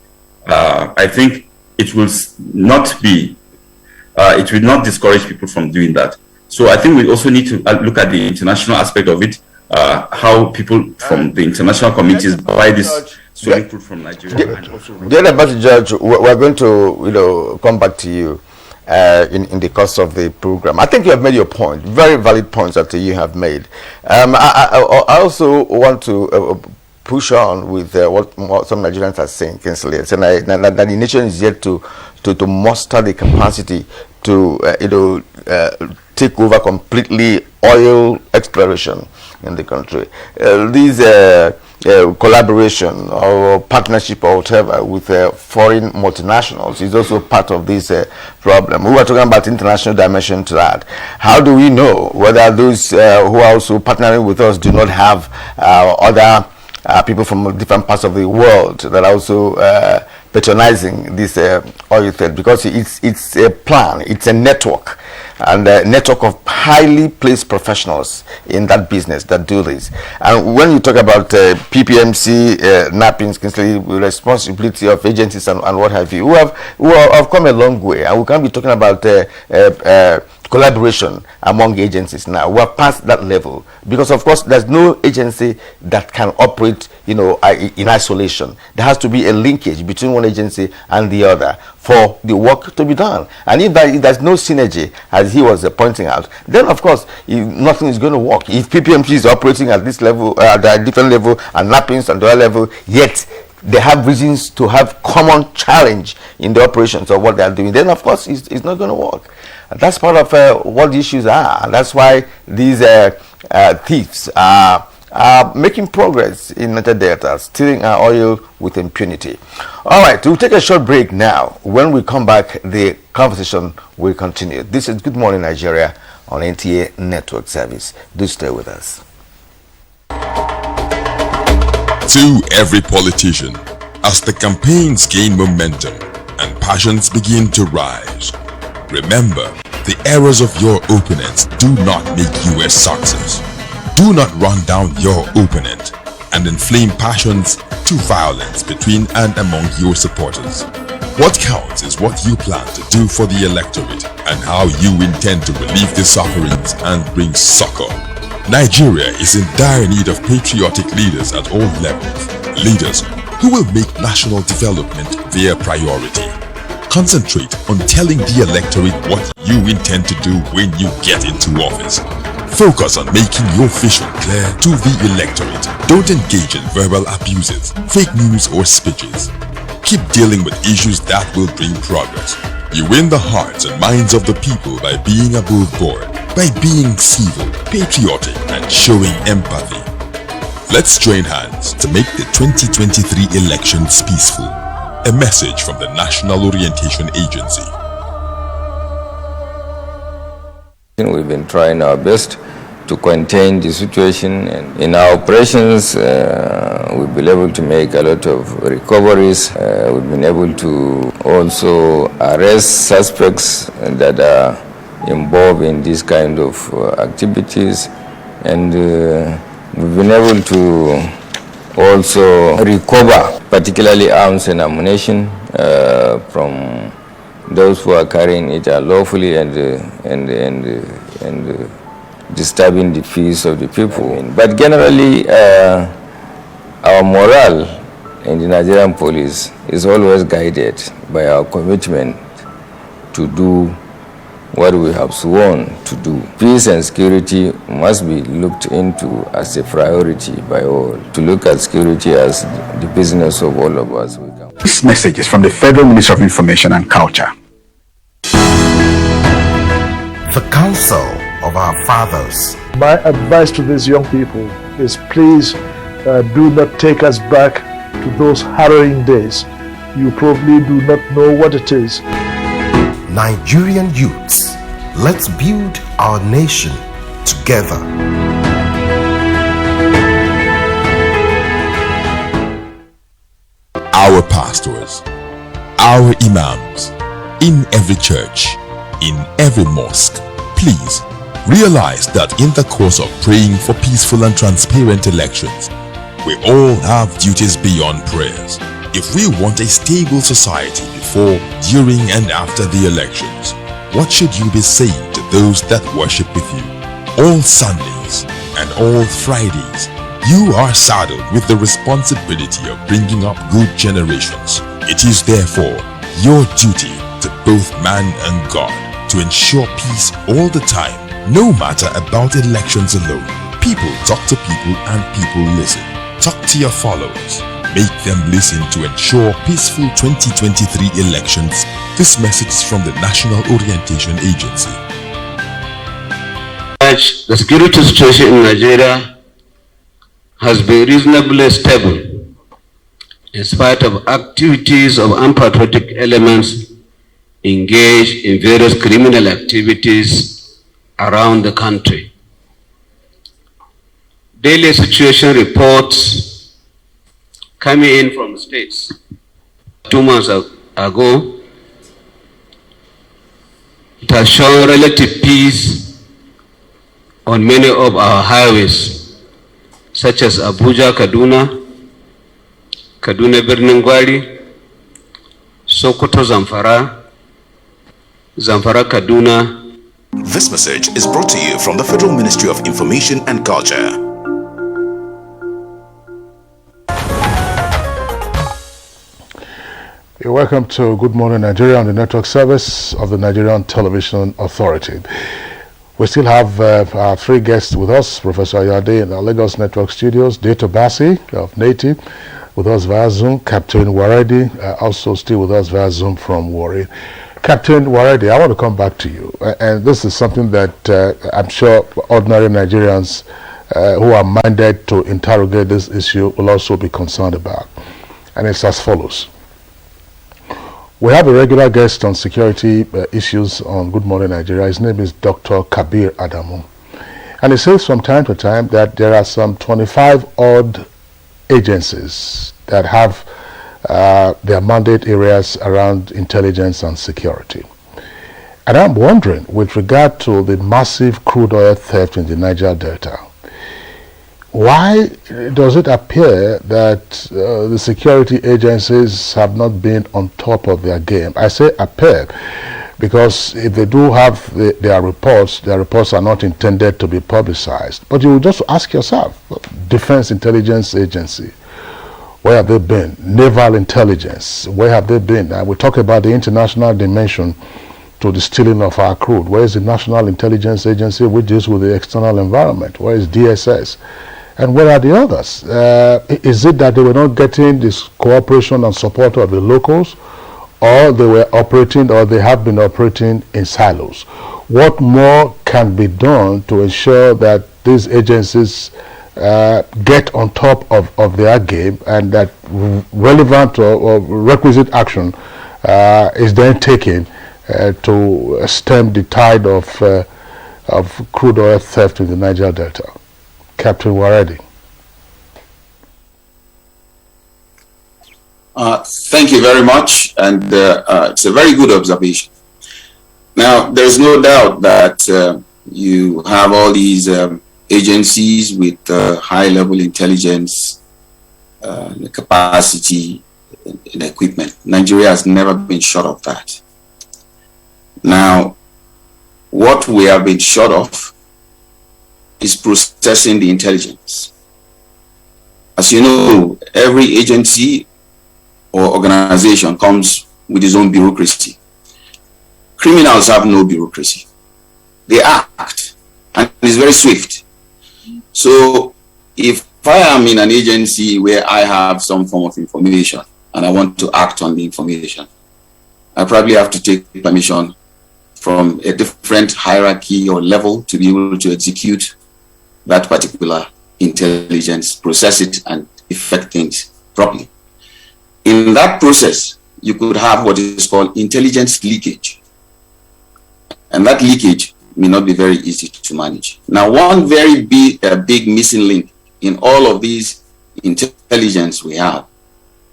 I think it will not discourage people from doing that. So I think we also need to look at the international aspect of it, how people from the international communities buy this swelling crude from Nigeria. Judge, we're going to come back to you in the course of the program. I think you have made your point, very valid points that you have made. I also want to push on with what some Nigerians are saying, Kinsley, saying that the nation is yet to muster the capacity to take over completely oil exploration in the country. These collaboration or partnership or whatever with foreign multinationals is also part of this problem. We were talking about international dimension to that. How do we know whether those who are also partnering with us do not have other people from different parts of the world that are also patronizing this oil thread? Because it's a plan, it's a network, and a network of highly placed professionals in that business that do this. And when you talk about PPMC, NAPINS, responsibility of agencies and what have you, who have come a long way, and we can be talking about collaboration among agencies now. We're past that level, because of course there's no agency that can operate in isolation. There has to be a linkage between one agency and the other for the work to be done. And if there's no synergy, as he was pointing out, then of course nothing is going to work. If PPMC is operating at this level, at a different level, and NAPINS at the other level, yet they have reasons to have common challenge in the operations of what they are doing, then of course it's not going to work. That's part of what the issues are, and that's why these thieves are making progress in Niger Delta, stealing our oil with impunity. All right, we'll take a short break now. When we come back, the conversation will continue. This is Good Morning Nigeria on NTA Network Service. Do stay with us. To every politician, as the campaigns gain momentum and passions begin to rise, remember, the errors of your opponents do not make you a success. Do not run down your opponent and inflame passions to violence between and among your supporters. What counts is what you plan to do for the electorate and how you intend to relieve the sufferings and bring succor. Nigeria is in dire need of patriotic leaders at all levels, leaders who will make national development their priority. Concentrate on telling the electorate what you intend to do when you get into office. Focus on making your vision clear to the electorate. Don't engage in verbal abuses, fake news or speeches. Keep dealing with issues that will bring progress. You win the hearts and minds of the people by being above board, by being civil, patriotic, and showing empathy. Let's join hands to make the 2023 elections peaceful. A message from the National Orientation Agency. We've been trying our best to contain the situation, and in our operations we've been able to make a lot of recoveries. We've been able to also arrest suspects that are involved in this kind of activities, and we've been able to also recover particularly arms and ammunition from those who are carrying it unlawfully and disturbing the peace of the people. But generally, our morale in the Nigerian police is always guided by our commitment to do what we have sworn to do. Peace and security must be looked into as a priority by all. To look at security as the business of all of us. This message is from the Federal Ministry of Information and Culture. The counsel of our fathers. My advice to these young people is please do not take us back to those harrowing days. You probably do not know what it is. Nigerian youths, let's build our nation together. Our pastors, our imams, in every church, in every mosque, please realize that in the course of praying for peaceful and transparent elections, we all have duties beyond prayers. If we want a stable society before, during and after the elections, what should you be saying to those that worship with you? All Sundays and all Fridays, you are saddled with the responsibility of bringing up good generations. It is therefore your duty to both man and God to ensure peace all the time, no matter about elections alone. People talk to people and people listen. Talk to your followers. Make them listen to ensure peaceful 2023 elections. This message is from the National Orientation Agency. The security situation in Nigeria has been reasonably stable in spite of activities of unpatriotic elements engaged in various criminal activities around the country. Daily situation reports coming in from states 2 months ago, it has shown relative peace on many of our highways, such as Abuja, Kaduna Birnin Gwari, Sokoto, Zamfara, Kaduna. This message is brought to you from the Federal Ministry of Information and Culture. You're welcome to Good Morning Nigeria on the network service of the Nigerian Television Authority. We still have our three guests with us, Professor Ayade in our Lagos Network Studios, Dato Basi of Native, with us via Zoom, Captain Waredi, also still with us via Zoom from Warri. Captain Waredi, I want to come back to you, and this is something that I'm sure ordinary Nigerians who are minded to interrogate this issue will also be concerned about, and it's as follows. We have a regular guest on security issues on Good Morning Nigeria. His name is Dr. Kabir Adamu. And he says from time to time that there are some 25 odd agencies that have their mandate areas around intelligence and security. And I'm wondering, with regard to the massive crude oil theft in the Niger Delta, why does it appear that the security agencies have not been on top of their game? I say appear because if they do have their reports are not intended to be publicized. But you just ask yourself, Defense Intelligence Agency, where have they been? Naval Intelligence, where have they been? And we talk about the international dimension to the stealing of our crude. Where is the National Intelligence Agency, which deals with the external environment? Where is DSS? And where are the others? Is it that they were not getting this cooperation and support of the locals, or they were operating, or they have been operating in silos? What more can be done to ensure that these agencies get on top of their game, and that relevant or requisite action is then taken to stem the tide of crude oil theft in the Niger Delta? Captain Waredi. Thank you very much, and it's a very good observation. Now, there's no doubt that you have all these agencies with high-level intelligence, capacity, and equipment. Nigeria has never been short of that. Now, what we have been short of is processing the intelligence. As you know, every agency or organization comes with its own bureaucracy. Criminals have no bureaucracy. They act, and it's very swift. So if I am in an agency where I have some form of information and I want to act on the information, I probably have to take permission from a different hierarchy or level to be able to execute that particular intelligence, process it, and effect things properly. In that process, you could have what is called intelligence leakage. And that leakage may not be very easy to manage. Now, one very big missing link in all of these intelligence we have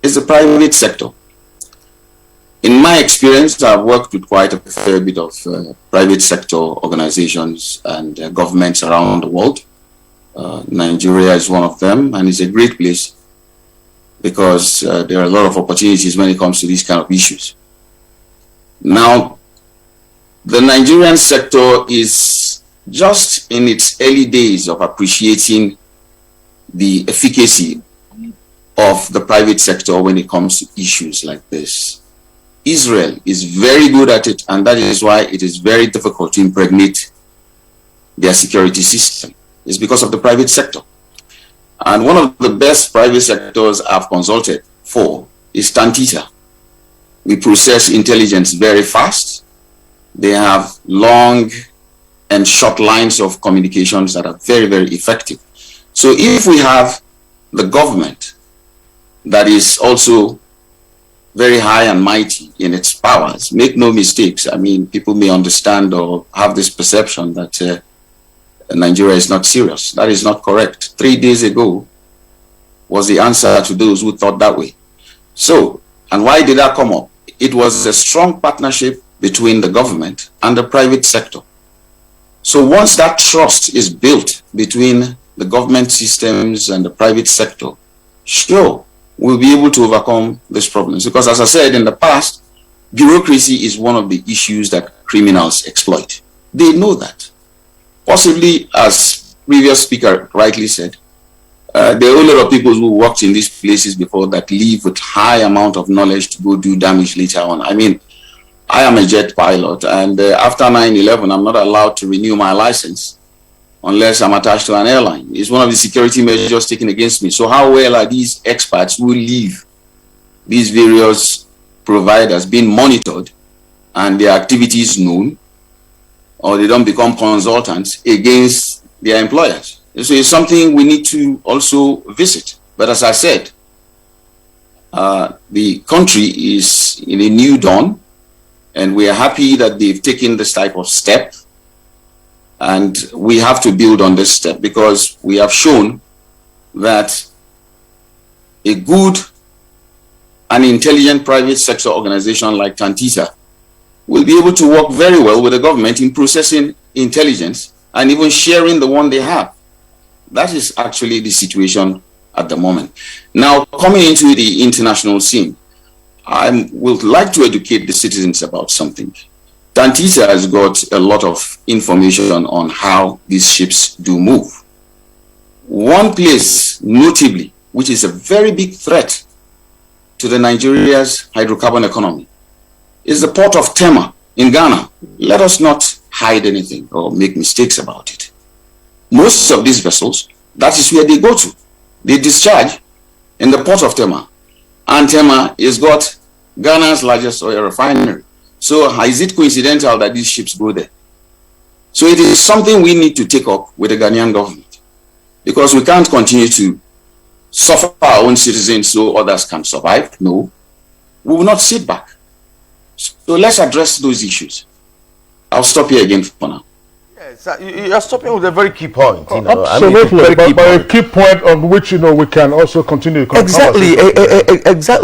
is the private sector. In my experience, I've worked with quite a fair bit of private sector organizations and governments around the world. Nigeria is one of them, and it's a great place because there are a lot of opportunities when it comes to these kind of issues. Now, the Nigerian sector is just in its early days of appreciating the efficacy of the private sector when it comes to issues like this. Israel is very good at it, and that is why it is very difficult to impregnate their security system. It's because of the private sector. And one of the best private sectors I've consulted for is Tantita. We process intelligence very fast. They have long and short lines of communications that are very, very effective. So if we have the government that is also very high and mighty in its powers, make no mistakes. I mean, people may understand or have this perception that Nigeria is not serious. That is not correct. 3 days ago was the answer to those who thought that way. So, and why did that come up? It was a strong partnership between the government and the private sector. So once that trust is built between the government systems and the private sector, sure, we'll be able to overcome these problems. Because as I said in the past, bureaucracy is one of the issues that criminals exploit. They know that. Possibly, as previous speaker rightly said, there are a lot of people who worked in these places before that leave with high amount of knowledge to go do damage later on. I mean, I am a jet pilot, and after 9/11, I'm not allowed to renew my license unless I'm attached to an airline. It's one of the security measures taken against me. So how well are these experts who leave these various providers being monitored and their activities known, or they don't become consultants against their employers? So it's something we need to also visit. But as I said, the country is in a new dawn, and we are happy that they've taken this type of step. And we have to build on this step because we have shown that a good and intelligent private sector organization like Tantita will be able to work very well with the government in processing intelligence and even sharing the one they have. That is actually the situation at the moment. Now, coming into the international scene, I would like to educate the citizens about something. Tantisa has got a lot of information on how these ships do move. One place, notably, which is a very big threat to the Nigeria's hydrocarbon economy, is the port of Tema in Ghana. Let us not hide anything or make mistakes about it. Most of these vessels, that is where they go to. They discharge in the port of Tema. And Tema has got Ghana's largest oil refinery. So is it coincidental that these ships go there? So it is something we need to take up with the Ghanaian government, because we can't continue to suffer our own citizens so others can survive. No, we will not sit back. So let's address those issues. I'll stop here again for now. Yes, you are stopping with a very key point. You know, absolutely, but a key point on which we can also continue. Exactly,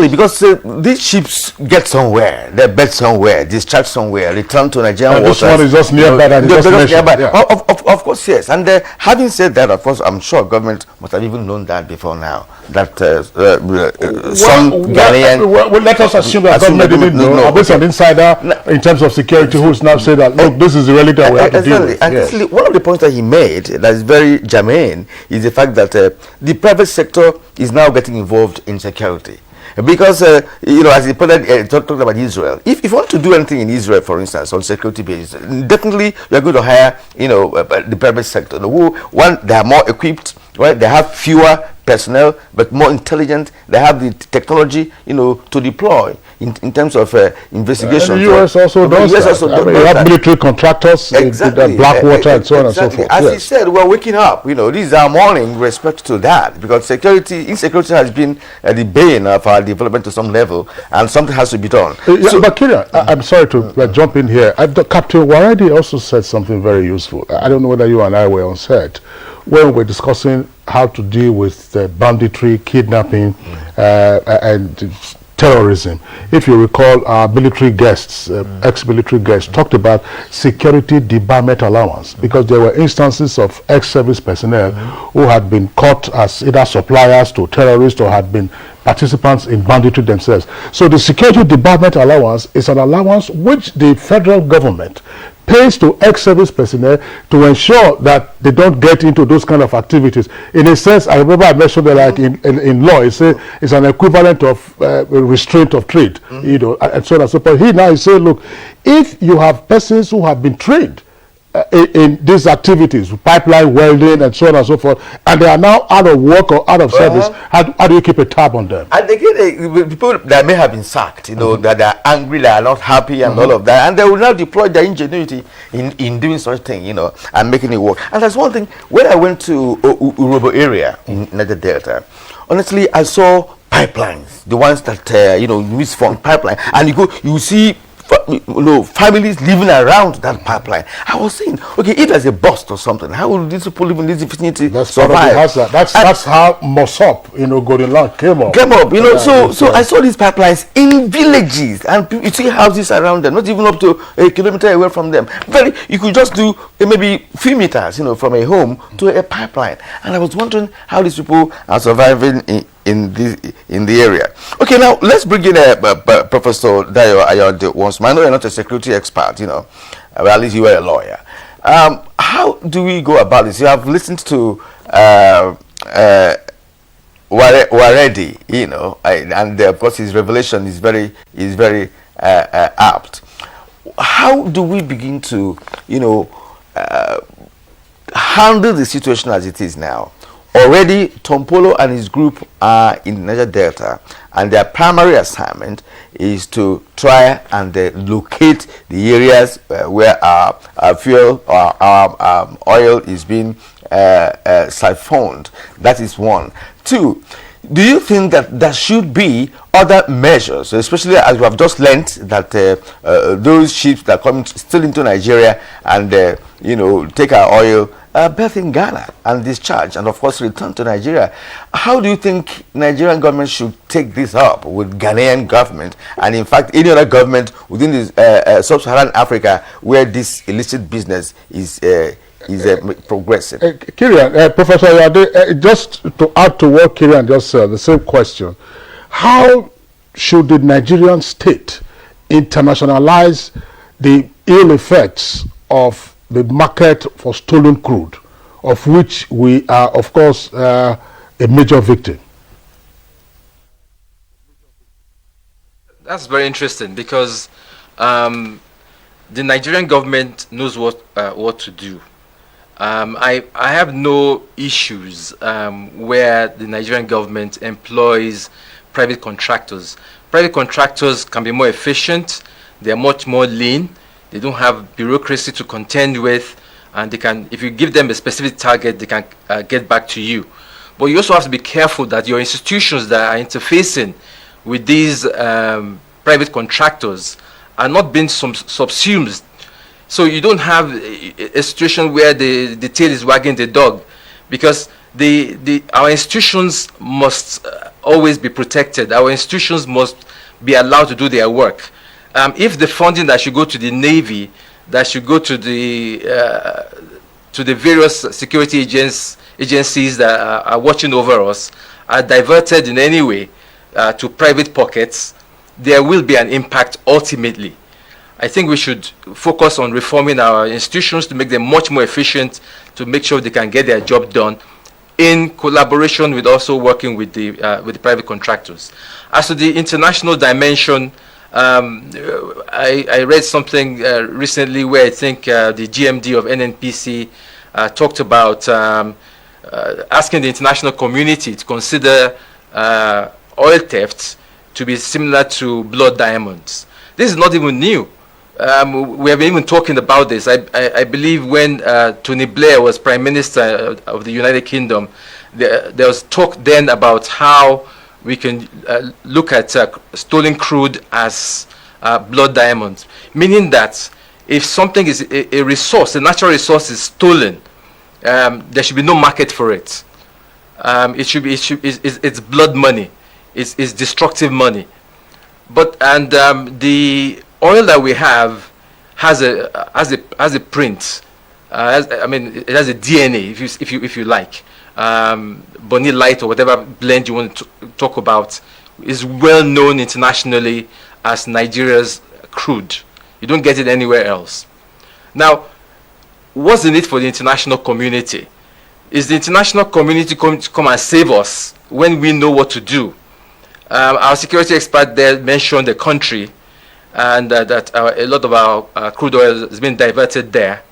because these ships get somewhere, they bet somewhere, discharge somewhere, return to Nigerian waters. This one is just nearby. Of course, yes. And having said that, of course, I'm sure government must have even known that before now. That some Ghanaian. Let us assume that government didn't know. Or based on insider in terms of security, who's now saying that look, this is the reality that we have to deal with. And actually, one of the points that he made that is very germane is the fact that the private sector is now getting involved in security. Because, as he talked about Israel, if you want to do anything in Israel, for instance, on security basis, definitely you're going to hire, the private sector. They are more equipped, right? They have fewer personnel, but more intelligent. They have the technology, to deploy in terms of investigation. And the U.S. also does that. You have military contractors, exactly. Blackwater, and so on and so forth. As he said, we're waking up. These are morning with respect to that, because insecurity has been the bane of our development to some level, and something has to be done. But Kira, I'm sorry to jump in here. Captain Waradi also said something very useful. I don't know whether you and I were on set when we're discussing how to deal with banditry, kidnapping, and terrorism. If you recall, our military guests, ex-military guests, talked about security debarment allowance, because there were instances of ex-service personnel who had been caught as either suppliers to terrorists or had been participants in banditry themselves. So the security debarment allowance is an allowance which the federal government pays to ex-service personnel to ensure that they don't get into those kind of activities. In a sense, I remember I mentioned that, like in law, it's an equivalent of restraint of trade, and so on and so forth. He now is saying, look, if you have persons who have been trained in these activities, pipeline welding and so on and so forth, and they are now out of work or out of service, how do you keep a tab on them? And again, people that may have been sacked, that they are angry, they are not happy, and all of that, and they will now deploy their ingenuity in doing such thing, and making it work. And that's one thing. When I went to Urobo area in Niger Delta, honestly, I saw pipelines, the ones that misformed pipeline, and you see families living around that pipeline. I was saying, okay, if there's a bust or something, how will these people live in this vicinity survive? That's how Mossop, Golden Land came up. So I saw these pipelines in villages, and you see houses around them, not even up to a kilometer away from them. You could just do maybe few meters, from a home to a pipeline. And I was wondering how these people are surviving in the area. Okay, now let's bring in Professor Dayo Ayode once more. I know you're not a security expert, but at least you are a lawyer. How do we go about this? You have listened to Waredi, and of course his revelation is very apt. How do we begin to, handle the situation as it is now? Already, Tompolo and his group are in Niger Delta, and their primary assignment is to try and locate the areas where our fuel or our oil is being siphoned. That is one. Two, do you think that there should be other measures, especially as we have just learned that those ships that come still into Nigeria and take our oil, berth in Ghana and discharge, and of course return to Nigeria? How do you think Nigerian government should take this up with Ghanaian government, and in fact any other government within this sub-Saharan Africa where this illicit business is progressive? Kirian, Professor Yade, just to add to what Kirian just said, the same question: how should the Nigerian state internationalize the ill effects of the market for stolen crude, of which we are, of course, a major victim? That's very interesting, because the Nigerian government knows what to do. I have no issues where the Nigerian government employs private contractors. Private contractors can be more efficient. They are much more lean. They don't have bureaucracy to contend with, and they can, if you give them a specific target, they can get back to you. But you also have to be careful that your institutions that are interfacing with these private contractors are not being subsumed. So you don't have a situation where the tail is wagging the dog, because our institutions must always be protected. Our institutions must be allowed to do their work. If the funding that should go to the Navy, that should go to the various security agencies that are watching over us, are diverted in any way to private pockets, there will be an impact ultimately. I think we should focus on reforming our institutions to make them much more efficient, to make sure they can get their job done in collaboration with also working with the private contractors. As to the international dimension, I read something recently where I think the GMD of NNPC talked about asking the international community to consider oil thefts to be similar to blood diamonds. This is not even new. We have been even talking about this. I believe when Tony Blair was Prime Minister of the United Kingdom, there was talk then about how we can look at stolen crude as blood diamonds, meaning that if something is a resource, a natural resource is stolen, there should be no market for it. It's blood money. It's destructive money. But the oil that we have has a print. I mean, it has a DNA, if you like. Bonny Light or whatever blend you want to talk about is well known internationally as Nigeria's crude. You don't get it anywhere else. Now, what's the need for the international community? Is the international community going to come and save us when we know what to do? Our security expert there mentioned the country, and that a lot of our crude oil has been diverted there.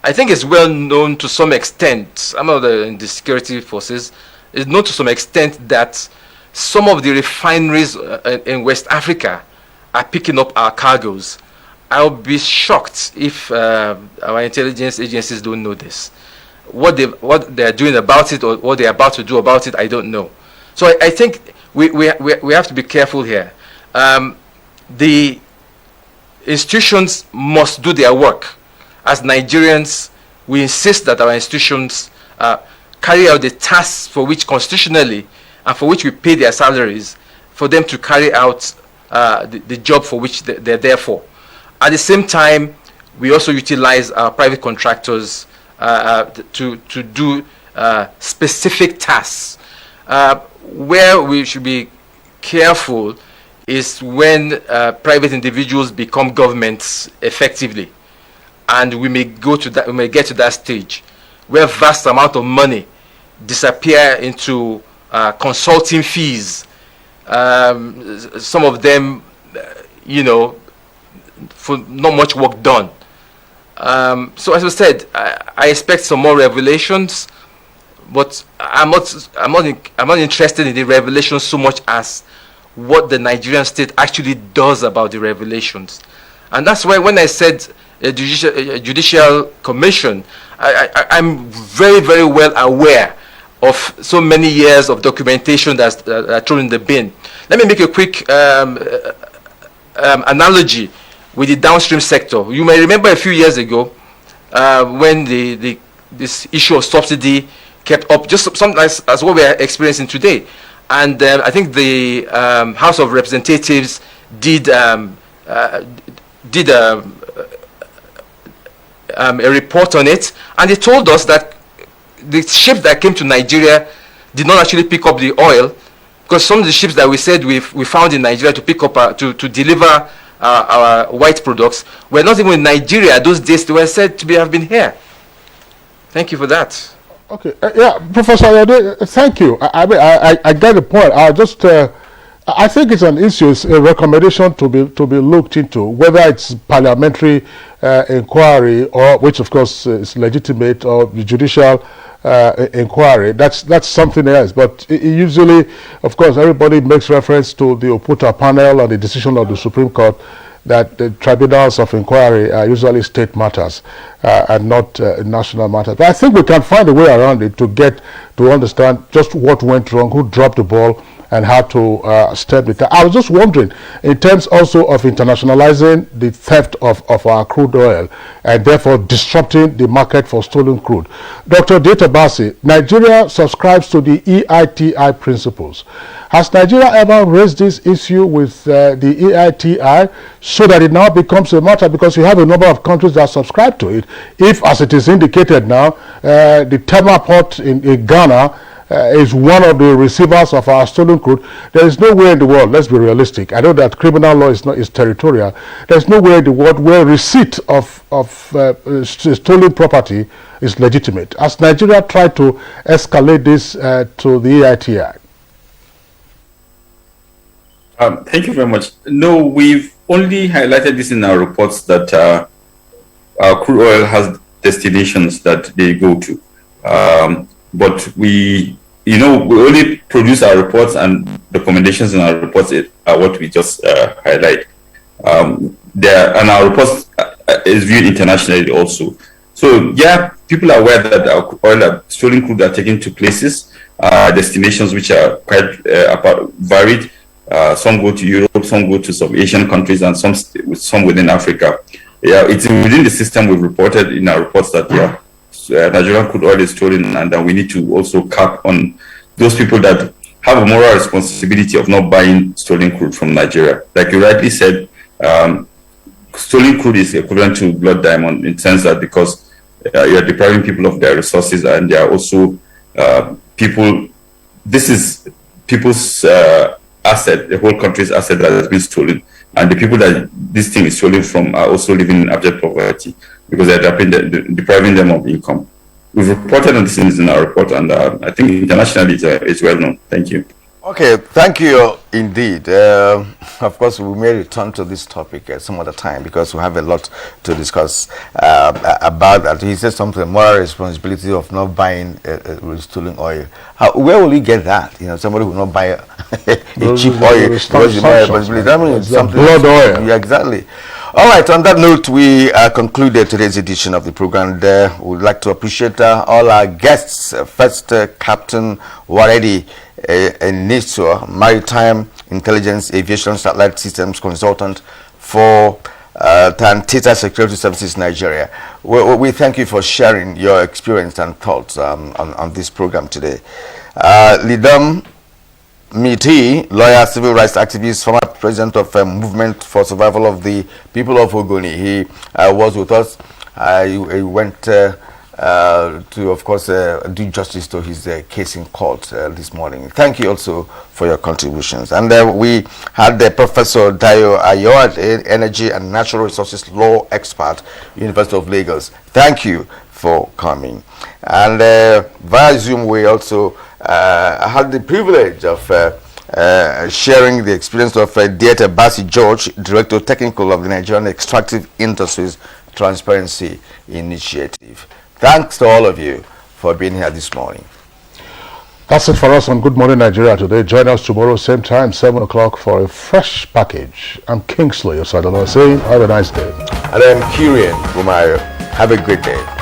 I think it's well known to some extent, some of in the security forces, it's known to some extent that some of the refineries in West Africa are picking up our cargoes. I'll be shocked if our intelligence agencies don't know this. What they're doing about it, or what they're about to do about it, I don't know. So I think we have to be careful here. The institutions must do their work. As Nigerians, we insist that our institutions carry out the tasks for which constitutionally and for which we pay their salaries, for them to carry out the job for which they're there for. At the same time, we also utilize our private contractors to do specific tasks. Where we should be careful is when private individuals become governments effectively, and we may get to that stage where vast amount of money disappear into consulting fees. Some of them, for not much work done. So as I said, I expect some more revelations, but I'm not interested in the revelations so much as what the Nigerian state actually does about the revelations. And that's why when I said a judicial commission, I'm very, very well aware of so many years of documentation that's thrown in the bin. Let me make a quick analogy with the downstream sector. You may remember a few years ago when this issue of subsidy kept up, just something as what we are experiencing today. And I think the House of Representatives did a report on it, and they told us that the ships that came to Nigeria did not actually pick up the oil, because some of the ships that we said we found in Nigeria to pick up to deliver our white products were not even in Nigeria. Those days they were said to have been here. Thank you for that. Okay, yeah, Professor Ayode, thank you. I get the point. I think it's an issue, it's a recommendation to be looked into, whether it's parliamentary inquiry, or which of course is legitimate, or the judicial inquiry. That's something else. But usually, of course, everybody makes reference to the Oputa panel and the decision of the Supreme Court that the tribunals of inquiry are usually state matters and not national matters. But I think we can find a way around it to get to understand just what went wrong, who dropped the ball, and how to stem it. I was just wondering, in terms also of internationalizing the theft of our crude oil and therefore disrupting the market for stolen crude. Dr. Data Basi, Nigeria subscribes to the EITI principles. Has Nigeria ever raised this issue with the EITI so that it now becomes a matter, because you have a number of countries that subscribe to it? If, as it is indicated now, the Tema port in Ghana is one of the receivers of our stolen crude, there is nowhere in the world, let's be realistic, I know that criminal law is territorial, there's nowhere in the world where receipt of stolen property is legitimate. Has Nigeria tried to escalate this to the EITI? Thank you very much. No, we've only highlighted this in our reports that our crude oil has destinations that they go to. But we only produce our reports, and recommendations in our reports are what we just highlight. And our reports is viewed internationally also. So yeah, people are aware that our oil, stolen crude, are taken to places, destinations which are quite varied. Some go to Europe, some go to some Asian countries, and some within Africa. Yeah, it's within the system. We've reported in our reports that Nigerian crude oil is stolen, and we need to also cap on those people that have a moral responsibility of not buying stolen crude from Nigeria. Like you rightly said, stolen crude is equivalent to blood diamond, in the sense that because you're depriving people of their resources, and they are also this is people's asset, the whole country's asset that has been stolen. And the people that this thing is stolen from are also living in abject poverty, because they're depriving them of income. We've reported on this in our report, and I think internationally it's well known. Thank you. Okay, thank you indeed. Of course, we may return to this topic at some other time, because we have a lot to discuss about that. He said something, moral responsibility of not buying stolen oil. Where will you get that? Somebody will not buy a cheap oil because you buy responsibility. I mean, it's something blood oil. Yeah, exactly. All right, on that note, we concluded today's edition of the program. We would like to appreciate all our guests. First, Captain Waredi Niswa, Maritime Intelligence Aviation Satellite Systems Consultant for Tantita Security Services Nigeria. We thank you for sharing your experience and thoughts on this program today. Lidam Miti, lawyer, civil rights activist, former president of Movement for Survival of the People of Ogoni. He was with us. He went to, of course, do justice to his case in court this morning. Thank you also for your contributions. And we had Professor Dayo Ayoade, energy and natural resources law expert, University of Lagos. Thank you for coming. And via Zoom, we also had the privilege of sharing the experience of Data Basi George, Director Technical of the Nigerian Extractive Industries Transparency Initiative. Thanks to all of you for being here this morning. That's it for us on Good Morning Nigeria today. Join us tomorrow, same time, 7 o'clock, for a fresh package. I'm Kingsley Osadolo saying have a nice day. And I'm Kirian Umayo. Have a great day.